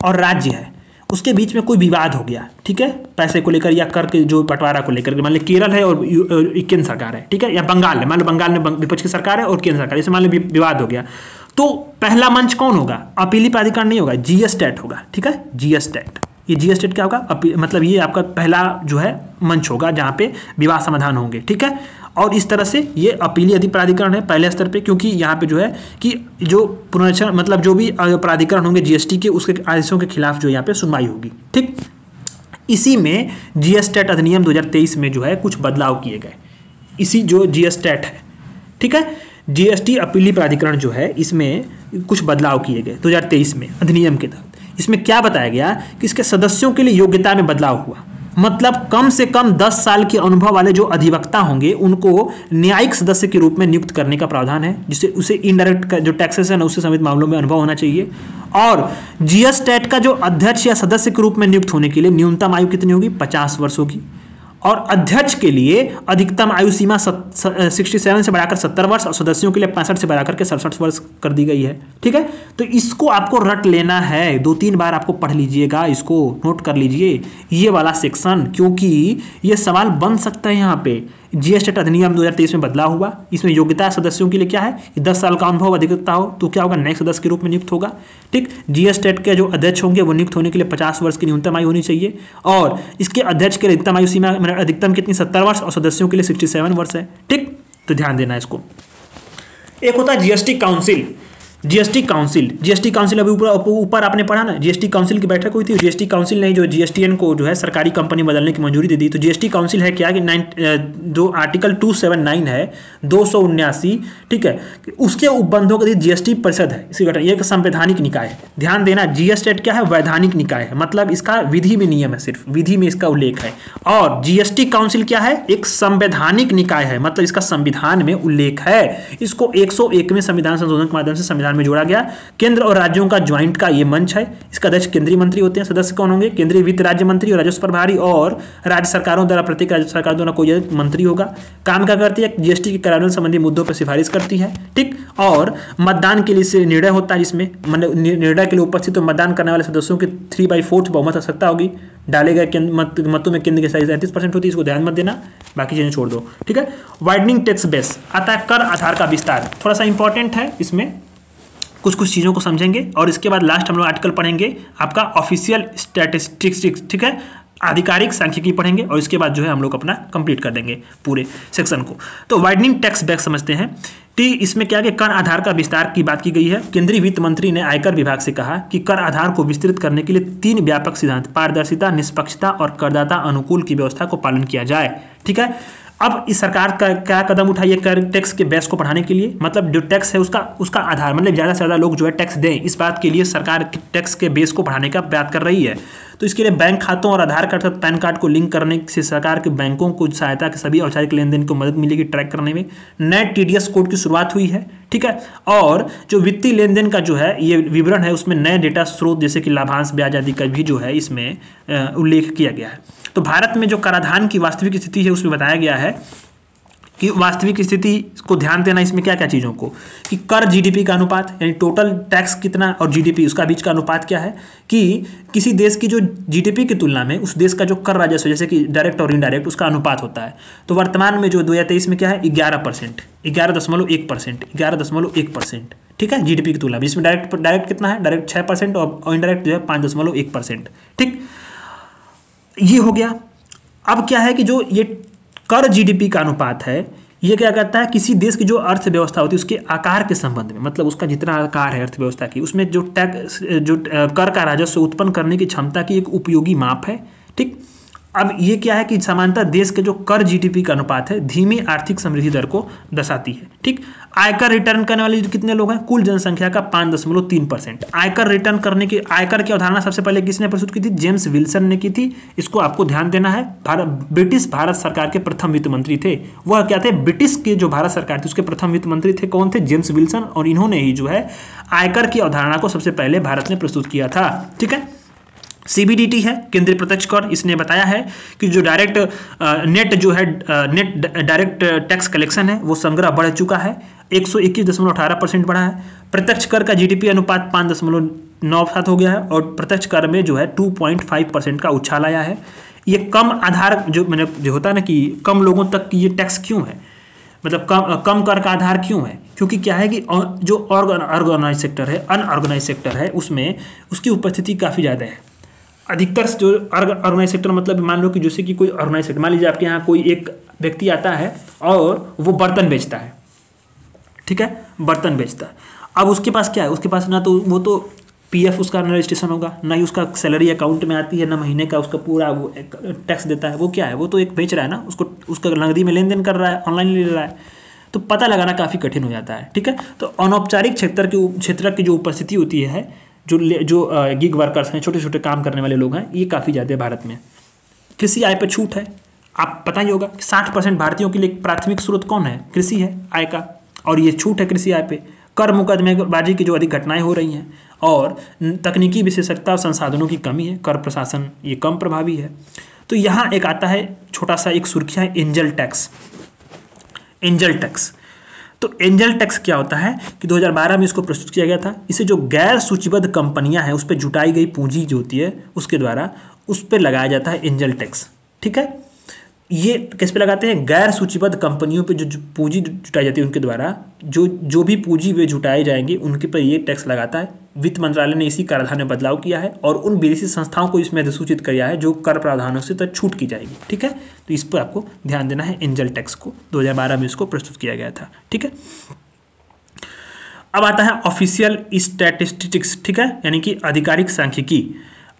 और राज्य है, उसके बीच में कोई विवाद हो गया, ठीक है, पैसे को लेकर या कर के जो बंटवारा को लेकर, मान लो केरल है और केंद्र सरकार है, ठीक है, या बंगाल है, मान लो बंगाल में विपक्ष की सरकार है और केंद्र सरकार, जैसे मान लो विवाद हो गया, तो पहला मंच कौन होगा? अपीली प्राधिकरण नहीं होगा, जीएसटेट होगा, ठीक है, जीएसटेट। ये जीएसटेट क्या होगा? मतलब ये आपका पहला जो है मंच होगा जहाँ पे विवाद समाधान होंगे, ठीक है। और इस तरह से ये अपीली अधिक प्राधिकरण है पहले स्तर पे, क्योंकि यहाँ पे जो है कि जो पुनरीक्षण, मतलब जो भी प्राधिकरण होंगे जीएसटी के, उसके आदेशों के खिलाफ जो यहाँ पे सुनवाई होगी, ठीक। इसी में जीएसटेट अधिनियम 2023 में जो है कुछ बदलाव किए गए, इसी जो जीएसटेट है, ठीक है, जीएसटी अपीली प्राधिकरण जो है इसमें कुछ बदलाव किए गए 2023 में अधिनियम के तहत। इसमें क्या बताया गया कि इसके सदस्यों के लिए योग्यता में बदलाव हुआ, मतलब कम से कम 10 साल के अनुभव वाले जो अधिवक्ता होंगे उनको न्यायिक सदस्य के रूप में नियुक्त करने का प्रावधान है, जिससे उसे इनडायरेक्ट जो टैक्सेशन है उससे संबंधित मामलों में अनुभव होना चाहिए। और जीएसटेट का जो अध्यक्ष या सदस्य के रूप में नियुक्त होने के लिए न्यूनतम आयु कितनी होगी? 50 वर्ष होगी। और अध्यक्ष के लिए अधिकतम आयु सीमा 67 से बढ़ाकर 70 वर्ष और सदस्यों के लिए 65 से बढ़ाकर के 67 वर्ष कर दी गई है, ठीक है। तो इसको आपको रट लेना है, 2-3 बार आपको पढ़ लीजिएगा, इसको नोट कर लीजिए ये वाला सेक्शन, क्योंकि ये सवाल बन सकता है। यहाँ पे जीएसटेट अधिनियम 2023 में बदलाव हुआ, इसमें योग्यता सदस्यों के लिए क्या है कि 10 साल का अनुभव अधिकता हो तो क्या होगा? न्यायिक सदस्य के रूप में नियुक्त होगा, ठीक। जीएसटेट के जो अध्यक्ष होंगे वो नियुक्त होने के लिए 50 वर्ष की न्यूनतम आयु होनी चाहिए, और इसके अध्यक्ष के लिए अधिकतम आयु सीमा अधिकतम कितनी? 70 वर्ष, और सदस्यों के लिए 67 वर्ष है, ठीक। तो ध्यान देना इसको। एक होता है जीएसटी काउंसिल, जीएसटी काउंसिल अभी ऊपर आपने पढ़ा ना, जीएसटी काउंसिल की बैठक हुई थी, जीएसटी काउंसिल ने जो जीएसटीएन को जो है सरकारी कंपनी बदलने की मंजूरी दे दी। तो जीएसटी काउंसिल है क्या कि जो आर्टिकल 279 है 279, ठीक है, उसके उपबंधों के लिए जीएसटी परिषद है, इसकी गठन, ये एक संवैधानिक निकाय है। ध्यान देना, जीएसटेट क्या है? वैधानिक निकाय है, मतलब इसका विधि में नियम है, सिर्फ विधि में इसका उल्लेख है। और जीएसटी काउंसिल क्या है? एक संवैधानिक निकाय है, मतलब इसका संविधान में उल्लेख है। इसको 101वें संविधान संशोधन के माध्यम से संविधान में जोड़ा गया। केंद्र और राज्यों का ज्वाइंट का ये मंच है, इसका अध्यक्ष केंद्रीय मंत्री होते हैं। सदस्य कौन होंगे? केंद्रीय वित्त राज्य मंत्री और राजस्व प्रभारी, और राज्य सरकारों द्वारा प्रत्येक राज्य सरकार द्वारा कोई मंत्री होगा। काम क्या करती है? जीएसटी के कार्यान्वयन संबंधी मुद्दों पर सिफारिश करती है, ठीक। और मतदान के लिए से निर्णय होता है, जिसमें निर्णय के लिए उपस्थित मतदान करने वाले सदस्यों की 3/4 बहुमत आवश्यकता होगी। डाले गए मतों में केंद्र की साइज 37% होती है, इसको ध्यान मत देना, बाकी चीजें छोड़ दो, ठीक है। वाइडनिंग टैक्स बेस आता है, कर आधार का विस्तार, थोड़ा सा इंपॉर्टेंट है, इसमें कुछ चीज़ों को समझेंगे। और इसके बाद लास्ट हम लोग आर्टिकल पढ़ेंगे आपका ऑफिशियल स्टैटिस्टिक्स, ठीक है, आधिकारिक सांख्यिकी पढ़ेंगे, और इसके बाद जो है हम लोग अपना कंप्लीट कर देंगे पूरे सेक्शन को। तो वाइडनिंग टैक्स बेस समझते हैं इसमें क्या है कि कर आधार का विस्तार की बात की गई है। केंद्रीय वित्त मंत्री ने आयकर विभाग से कहा कि कर आधार को विस्तृत करने के लिए 3 व्यापक सिद्धांत पारदर्शिता, निष्पक्षता और करदाता अनुकूल की व्यवस्था को पालन किया जाए। ठीक है, अब इस सरकार का क्या कदम उठाई है कर टैक्स के बेस को बढ़ाने के लिए, मतलब जो टैक्स है उसका आधार, मतलब ज़्यादा से ज़्यादा लोग जो है टैक्स दें, इस बात के लिए सरकार टैक्स के बेस को बढ़ाने का बात कर रही है। तो इसके लिए बैंक खातों और आधार कार्ड तथा पैन कार्ड को लिंक करने से सरकार के बैंकों को सहायता के सभी औपचारिक लेन देन को मदद मिलेगी ट्रैक करने में। नए TDS कोड की शुरुआत हुई है। ठीक है, और जो वित्तीय लेन देन का जो है ये विवरण है उसमें नए डेटा स्रोत जैसे कि लाभांश, ब्याज आदि का भी जो है इसमें उल्लेख किया गया है। तो भारत में जो कराधान की वास्तविक स्थिति है उसमें बताया गया है कि वास्तविक स्थिति को ध्यान देना इसमें क्या क्या चीज़ों को, कि कर GDP का अनुपात यानी टोटल टैक्स कितना और GDP उसका बीच का अनुपात क्या है, कि किसी देश की जो GDP की तुलना में उस देश का जो कर राजस्व जैसे कि डायरेक्ट और इनडायरेक्ट उसका अनुपात होता है। तो वर्तमान में जो 2023 में क्या है 11%, 11.1%, 11.1%। ठीक है, GDP की तुलना में, इसमें डायरेक्ट कितना है, डायरेक्ट 6% और इनडायरेक्ट जो है 5.1%। ठीक, ये हो गया। अब क्या है कि जो ये कर GDP का अनुपात है ये क्या कहता है, किसी देश की जो अर्थव्यवस्था होती है उसके आकार के संबंध में, मतलब उसका जितना आकार है अर्थव्यवस्था की, उसमें जो कर का राजस्व उत्पन्न करने की क्षमता की एक उपयोगी माप है। ठीक, अब ये क्या है कि सामान्यतः देश के जो कर GDP का अनुपात है धीमी आर्थिक समृद्धि दर को दर्शाती है। ठीक, आयकर रिटर्न करने वाले कितने लोग हैं, कुल जनसंख्या का 5.3%। आयकर रिटर्न करने की, आयकर की अवधारणा सबसे पहले किसने प्रस्तुत की थी, जेम्स विल्सन ने की थी। इसको आपको ध्यान देना है। ब्रिटिश भारत सरकार के प्रथम वित्त मंत्री थे। वह क्या थे, ब्रिटिश के जो भारत सरकार थी उसके प्रथम वित्त मंत्री थे, कौन थे, जेम्स विल्सन, और इन्होंने ही जो है आयकर की अवधारणा को सबसे पहले भारत ने प्रस्तुत किया था। ठीक है, CBDT है केंद्रीय प्रत्यक्ष कर। इसने बताया है कि जो डायरेक्ट नेट जो है नेट डायरेक्ट टैक्स कलेक्शन है वो संग्रह बढ़ चुका है, 121.18% बढ़ा है। प्रत्यक्ष कर का GDP अनुपात 5.97 हो गया है और प्रत्यक्ष कर में जो है 2.5% का उछाल आया है। ये कम आधार जो मैंने जो होता है ना कि कम लोगों तक ये टैक्स क्यों है, मतलब कम कर का आधार क्यों है, क्योंकि क्या है कि जो ऑर्गेनाइज सेक्टर है, अनऑर्गेनाइज सेक्टर है, उसमें उसकी उपस्थिति काफ़ी ज़्यादा है। अधिकतर जो ऑर्गेनाइज सेक्टर मतलब मान लो कि जैसे कि कोई ऑर्गेनाइज सेक्टर, मान लीजिए आपके यहाँ कोई एक व्यक्ति आता है और वो बर्तन बेचता है। ठीक है, बर्तन बेचता है। अब उसके पास क्या है, उसके पास ना तो वो तो PF उसका रजिस्ट्रेशन होगा, ना ही उसका सैलरी अकाउंट में आती है, ना महीने का उसका पूरा वो टैक्स देता है। वो क्या है, वो तो एक बेच रहा है ना, उसका नकदी में लेन देन कर रहा है, ऑनलाइन ले रहा है, तो पता लगाना काफ़ी कठिन हो जाता है। ठीक है, तो अनौपचारिक क्षेत्र की जो उपस्थिति होती है, जो गिग वर्कर्स हैं, छोटे छोटे काम करने वाले लोग हैं, ये काफ़ी ज़्यादा है भारत में। कृषि आय पर छूट है, आप पता ही होगा 60% भारतीयों के लिए प्राथमिक स्रोत कौन है, कृषि है आय का, और ये छूट है कृषि आय पे। कर मुकदमेबाजी की जो अधिक घटनाएं हो रही हैं और तकनीकी विशेषज्ञता और संसाधनों की कमी है, कर प्रशासन ये कम प्रभावी है। तो यहाँ एक आता है छोटा सा एक सुर्खिया है, एंजल टैक्स। एंजल टैक्स, तो एंजल टैक्स क्या होता है कि 2012 में इसको प्रस्तुत किया गया था। इसे जो गैर सूचीबद्ध कंपनियां हैं उस पर जुटाई गई पूंजी जो होती है उसके द्वारा उस पर लगाया जाता है एंजल टैक्स। ठीक है, ये किस पे लगाते हैं, गैर सूचीबद्ध कंपनियों पे जो पूंजी जुटाई जाती है उनके द्वारा जो भी पूंजी वे जुटाए जाएंगे उनके पर ये टैक्स लगाता है। वित्त मंत्रालय ने इसी कराधान में बदलाव किया है और उन विदेशी संस्थाओं को इसमें अधिसूचित किया है जो कर प्रावधानों से तो छूट की जाएगी। ठीक है, तो इस पर आपको ध्यान देना है। एंजल टैक्स को 2012 में इसको प्रस्तुत किया गया था। ठीक है, अब आता है ऑफिशियल स्टैटिस्टिक्स। ठीक है, यानी कि आधिकारिक सांख्यिकी।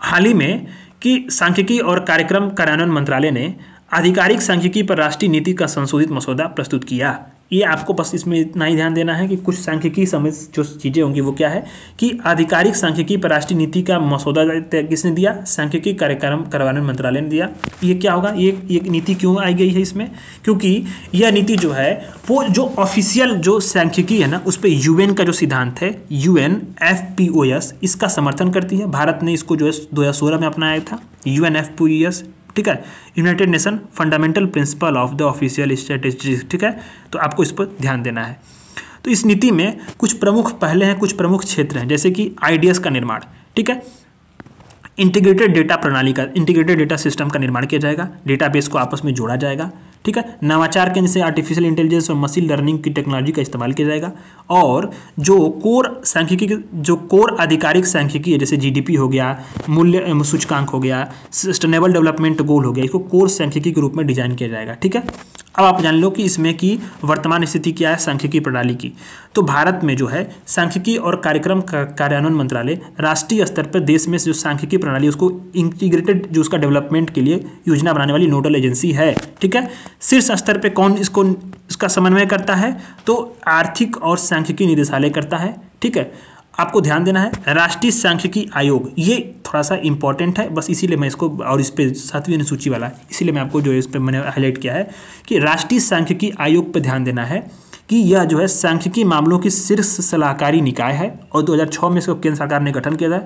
हाल ही में कि सांख्यिकी और कार्यक्रम कार्यान्वयन मंत्रालय ने आधिकारिक सांख्यिकी पर राष्ट्रीय नीति का संशोधित मसौदा प्रस्तुत किया। ये आपको बस इसमें इतना ही ध्यान देना है कि कुछ सांख्यिकी समेत जो चीज़ें होंगी वो क्या है कि आधिकारिक सांख्यिकी पर राष्ट्रीय नीति का मसौदा किसने दिया, सांख्यिकी कार्यक्रम कार्यान्वयन मंत्रालय ने दिया। ये क्या होगा, ये नीति क्यों आई गई है इसमें, क्योंकि यह नीति जो है वो जो ऑफिशियल जो सांख्यिकी है ना उस पर UN का जो सिद्धांत है UNFPOS इसका समर्थन करती है। भारत ने इसको जो है 2016 में अपनाया था UNFPOS। ठीक है, United nation fundamental principle of the official statistics. ठीक है, तो आपको इस पर ध्यान देना है। तो इस नीति में कुछ प्रमुख पहले हैं, कुछ प्रमुख क्षेत्र हैं, जैसे कि IDS का निर्माण। ठीक है, इंटीग्रेटेड डेटा प्रणाली का, इंटीग्रेटेड डेटा सिस्टम का निर्माण किया जाएगा, डेटाबेस को आपस में जोड़ा जाएगा। ठीक है, नवाचार के जैसे आर्टिफिशियल इंटेलिजेंस और मशीन लर्निंग की टेक्नोलॉजी का इस्तेमाल किया जाएगा। और जो कोर सांख्यिकी, जो कोर आधिकारिक सांख्यिकी है जैसे GDP हो गया, मूल्य सूचकांक हो गया, सस्टेनेबल डेवलपमेंट गोल हो गया, इसको कोर सांख्यिकी के रूप में डिजाइन किया जाएगा। ठीक है, अब आप जान लो कि इसमें की वर्तमान स्थिति क्या है सांख्यिकी प्रणाली की। तो भारत में जो है सांख्यिकी और कार्यक्रम कार्यान्वयन मंत्रालय राष्ट्रीय स्तर पर देश में जो सांख्यिकी प्रणाली उसको इंटीग्रेटेड जो उसका डेवलपमेंट के लिए योजना बनाने वाली नोडल एजेंसी है। ठीक है, शीर्ष स्तर पे कौन इसका समन्वय करता है? तो आर्थिक और सांख्यिकी निदेशालय करता है। ठीक है, आपको ध्यान देना है राष्ट्रीय सांख्यिकी आयोग, ये थोड़ा सा इंपॉर्टेंट है, बस इसीलिए मैं इसको, और इस पे 7वीं अनुसूची वाला है इसीलिए मैं आपको जो इस पे मैंने हाईलाइट किया है कि राष्ट्रीय सांख्यिकी आयोग पे ध्यान देना है कि यह जो है सांख्यिकी मामलों की शीर्ष सलाहकारी निकाय है और 2006 में इसको केंद्र सरकार ने गठन किया था।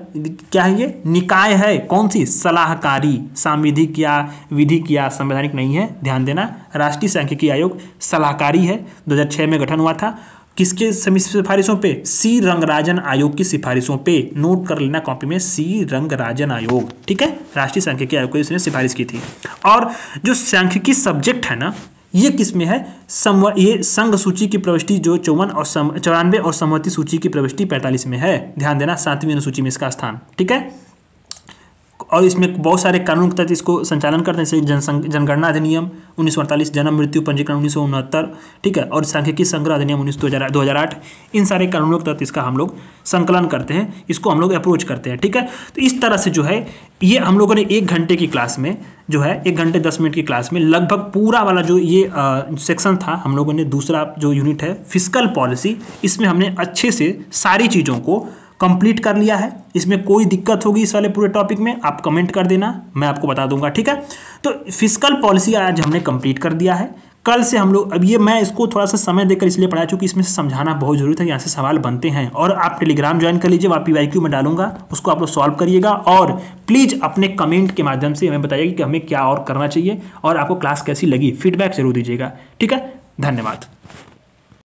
क्या है ये? निकाय है। कौन सी? सलाहकारी, सांविधिक या विधिक या संवैधानिक नहीं है, ध्यान देना। राष्ट्रीय सांख्यिकी आयोग सलाहकारी है, 2006 में गठन हुआ था। किसके सिफारिशों पे? सी रंगराजन आयोग की सिफारिशों पे। नोट कर लेना कॉपी में, सी रंगराजन आयोग। ठीक है, राष्ट्रीय सांख्यिकी आयोग को इसने सिफारिश की थी। और जो सांख्यिकी सब्जेक्ट है ना, ये किस में है? ये संघ सूची की प्रविष्टि जो 94 और समवर्ती सूची की प्रविष्टि 45 में है। ध्यान देना, 7वीं अनुसूची में इसका स्थान। ठीक है, और इसमें बहुत सारे कानून के तहत इसको संचालन करते हैं, जैसे जनगणना अधिनियम 1948, जन्म मृत्यु पंजीकरण 1969, ठीक है, और सांख्यिकी संग्रह अधिनियम 2008। इन सारे कानूनों के तहत इसका हम लोग संकलन करते हैं, इसको हम लोग अप्रोच करते हैं। ठीक है, तो इस तरह से जो है ये हम लोगों ने 1 घंटे की क्लास में जो है 1 घंटे 10 मिनट की क्लास में लगभग पूरा वाला जो ये सेक्शन था, हम लोगों ने दूसरा जो यूनिट है फिस्कल पॉलिसी, इसमें हमने अच्छे से सारी चीज़ों को कंप्लीट कर लिया है। इसमें कोई दिक्कत होगी इस वाले पूरे टॉपिक में आप कमेंट कर देना, मैं आपको बता दूंगा। ठीक है, तो फिस्कल पॉलिसी आज हमने कंप्लीट कर दिया है। कल से हम लोग, अब ये मैं इसको थोड़ा सा समय देकर इसलिए पढ़ाया चूँकि इसमें से समझाना बहुत जरूरी था, यहाँ से सवाल बनते हैं। और आप टेलीग्राम ज्वाइन कर लीजिए, आप PYQ में डालूंगा, उसको आप लोग सॉल्व करिएगा। और प्लीज़ अपने कमेंट के माध्यम से हमें बताइएगा कि हमें क्या और करना चाहिए और आपको क्लास कैसी लगी, फीडबैक जरूर दीजिएगा। ठीक है, धन्यवाद।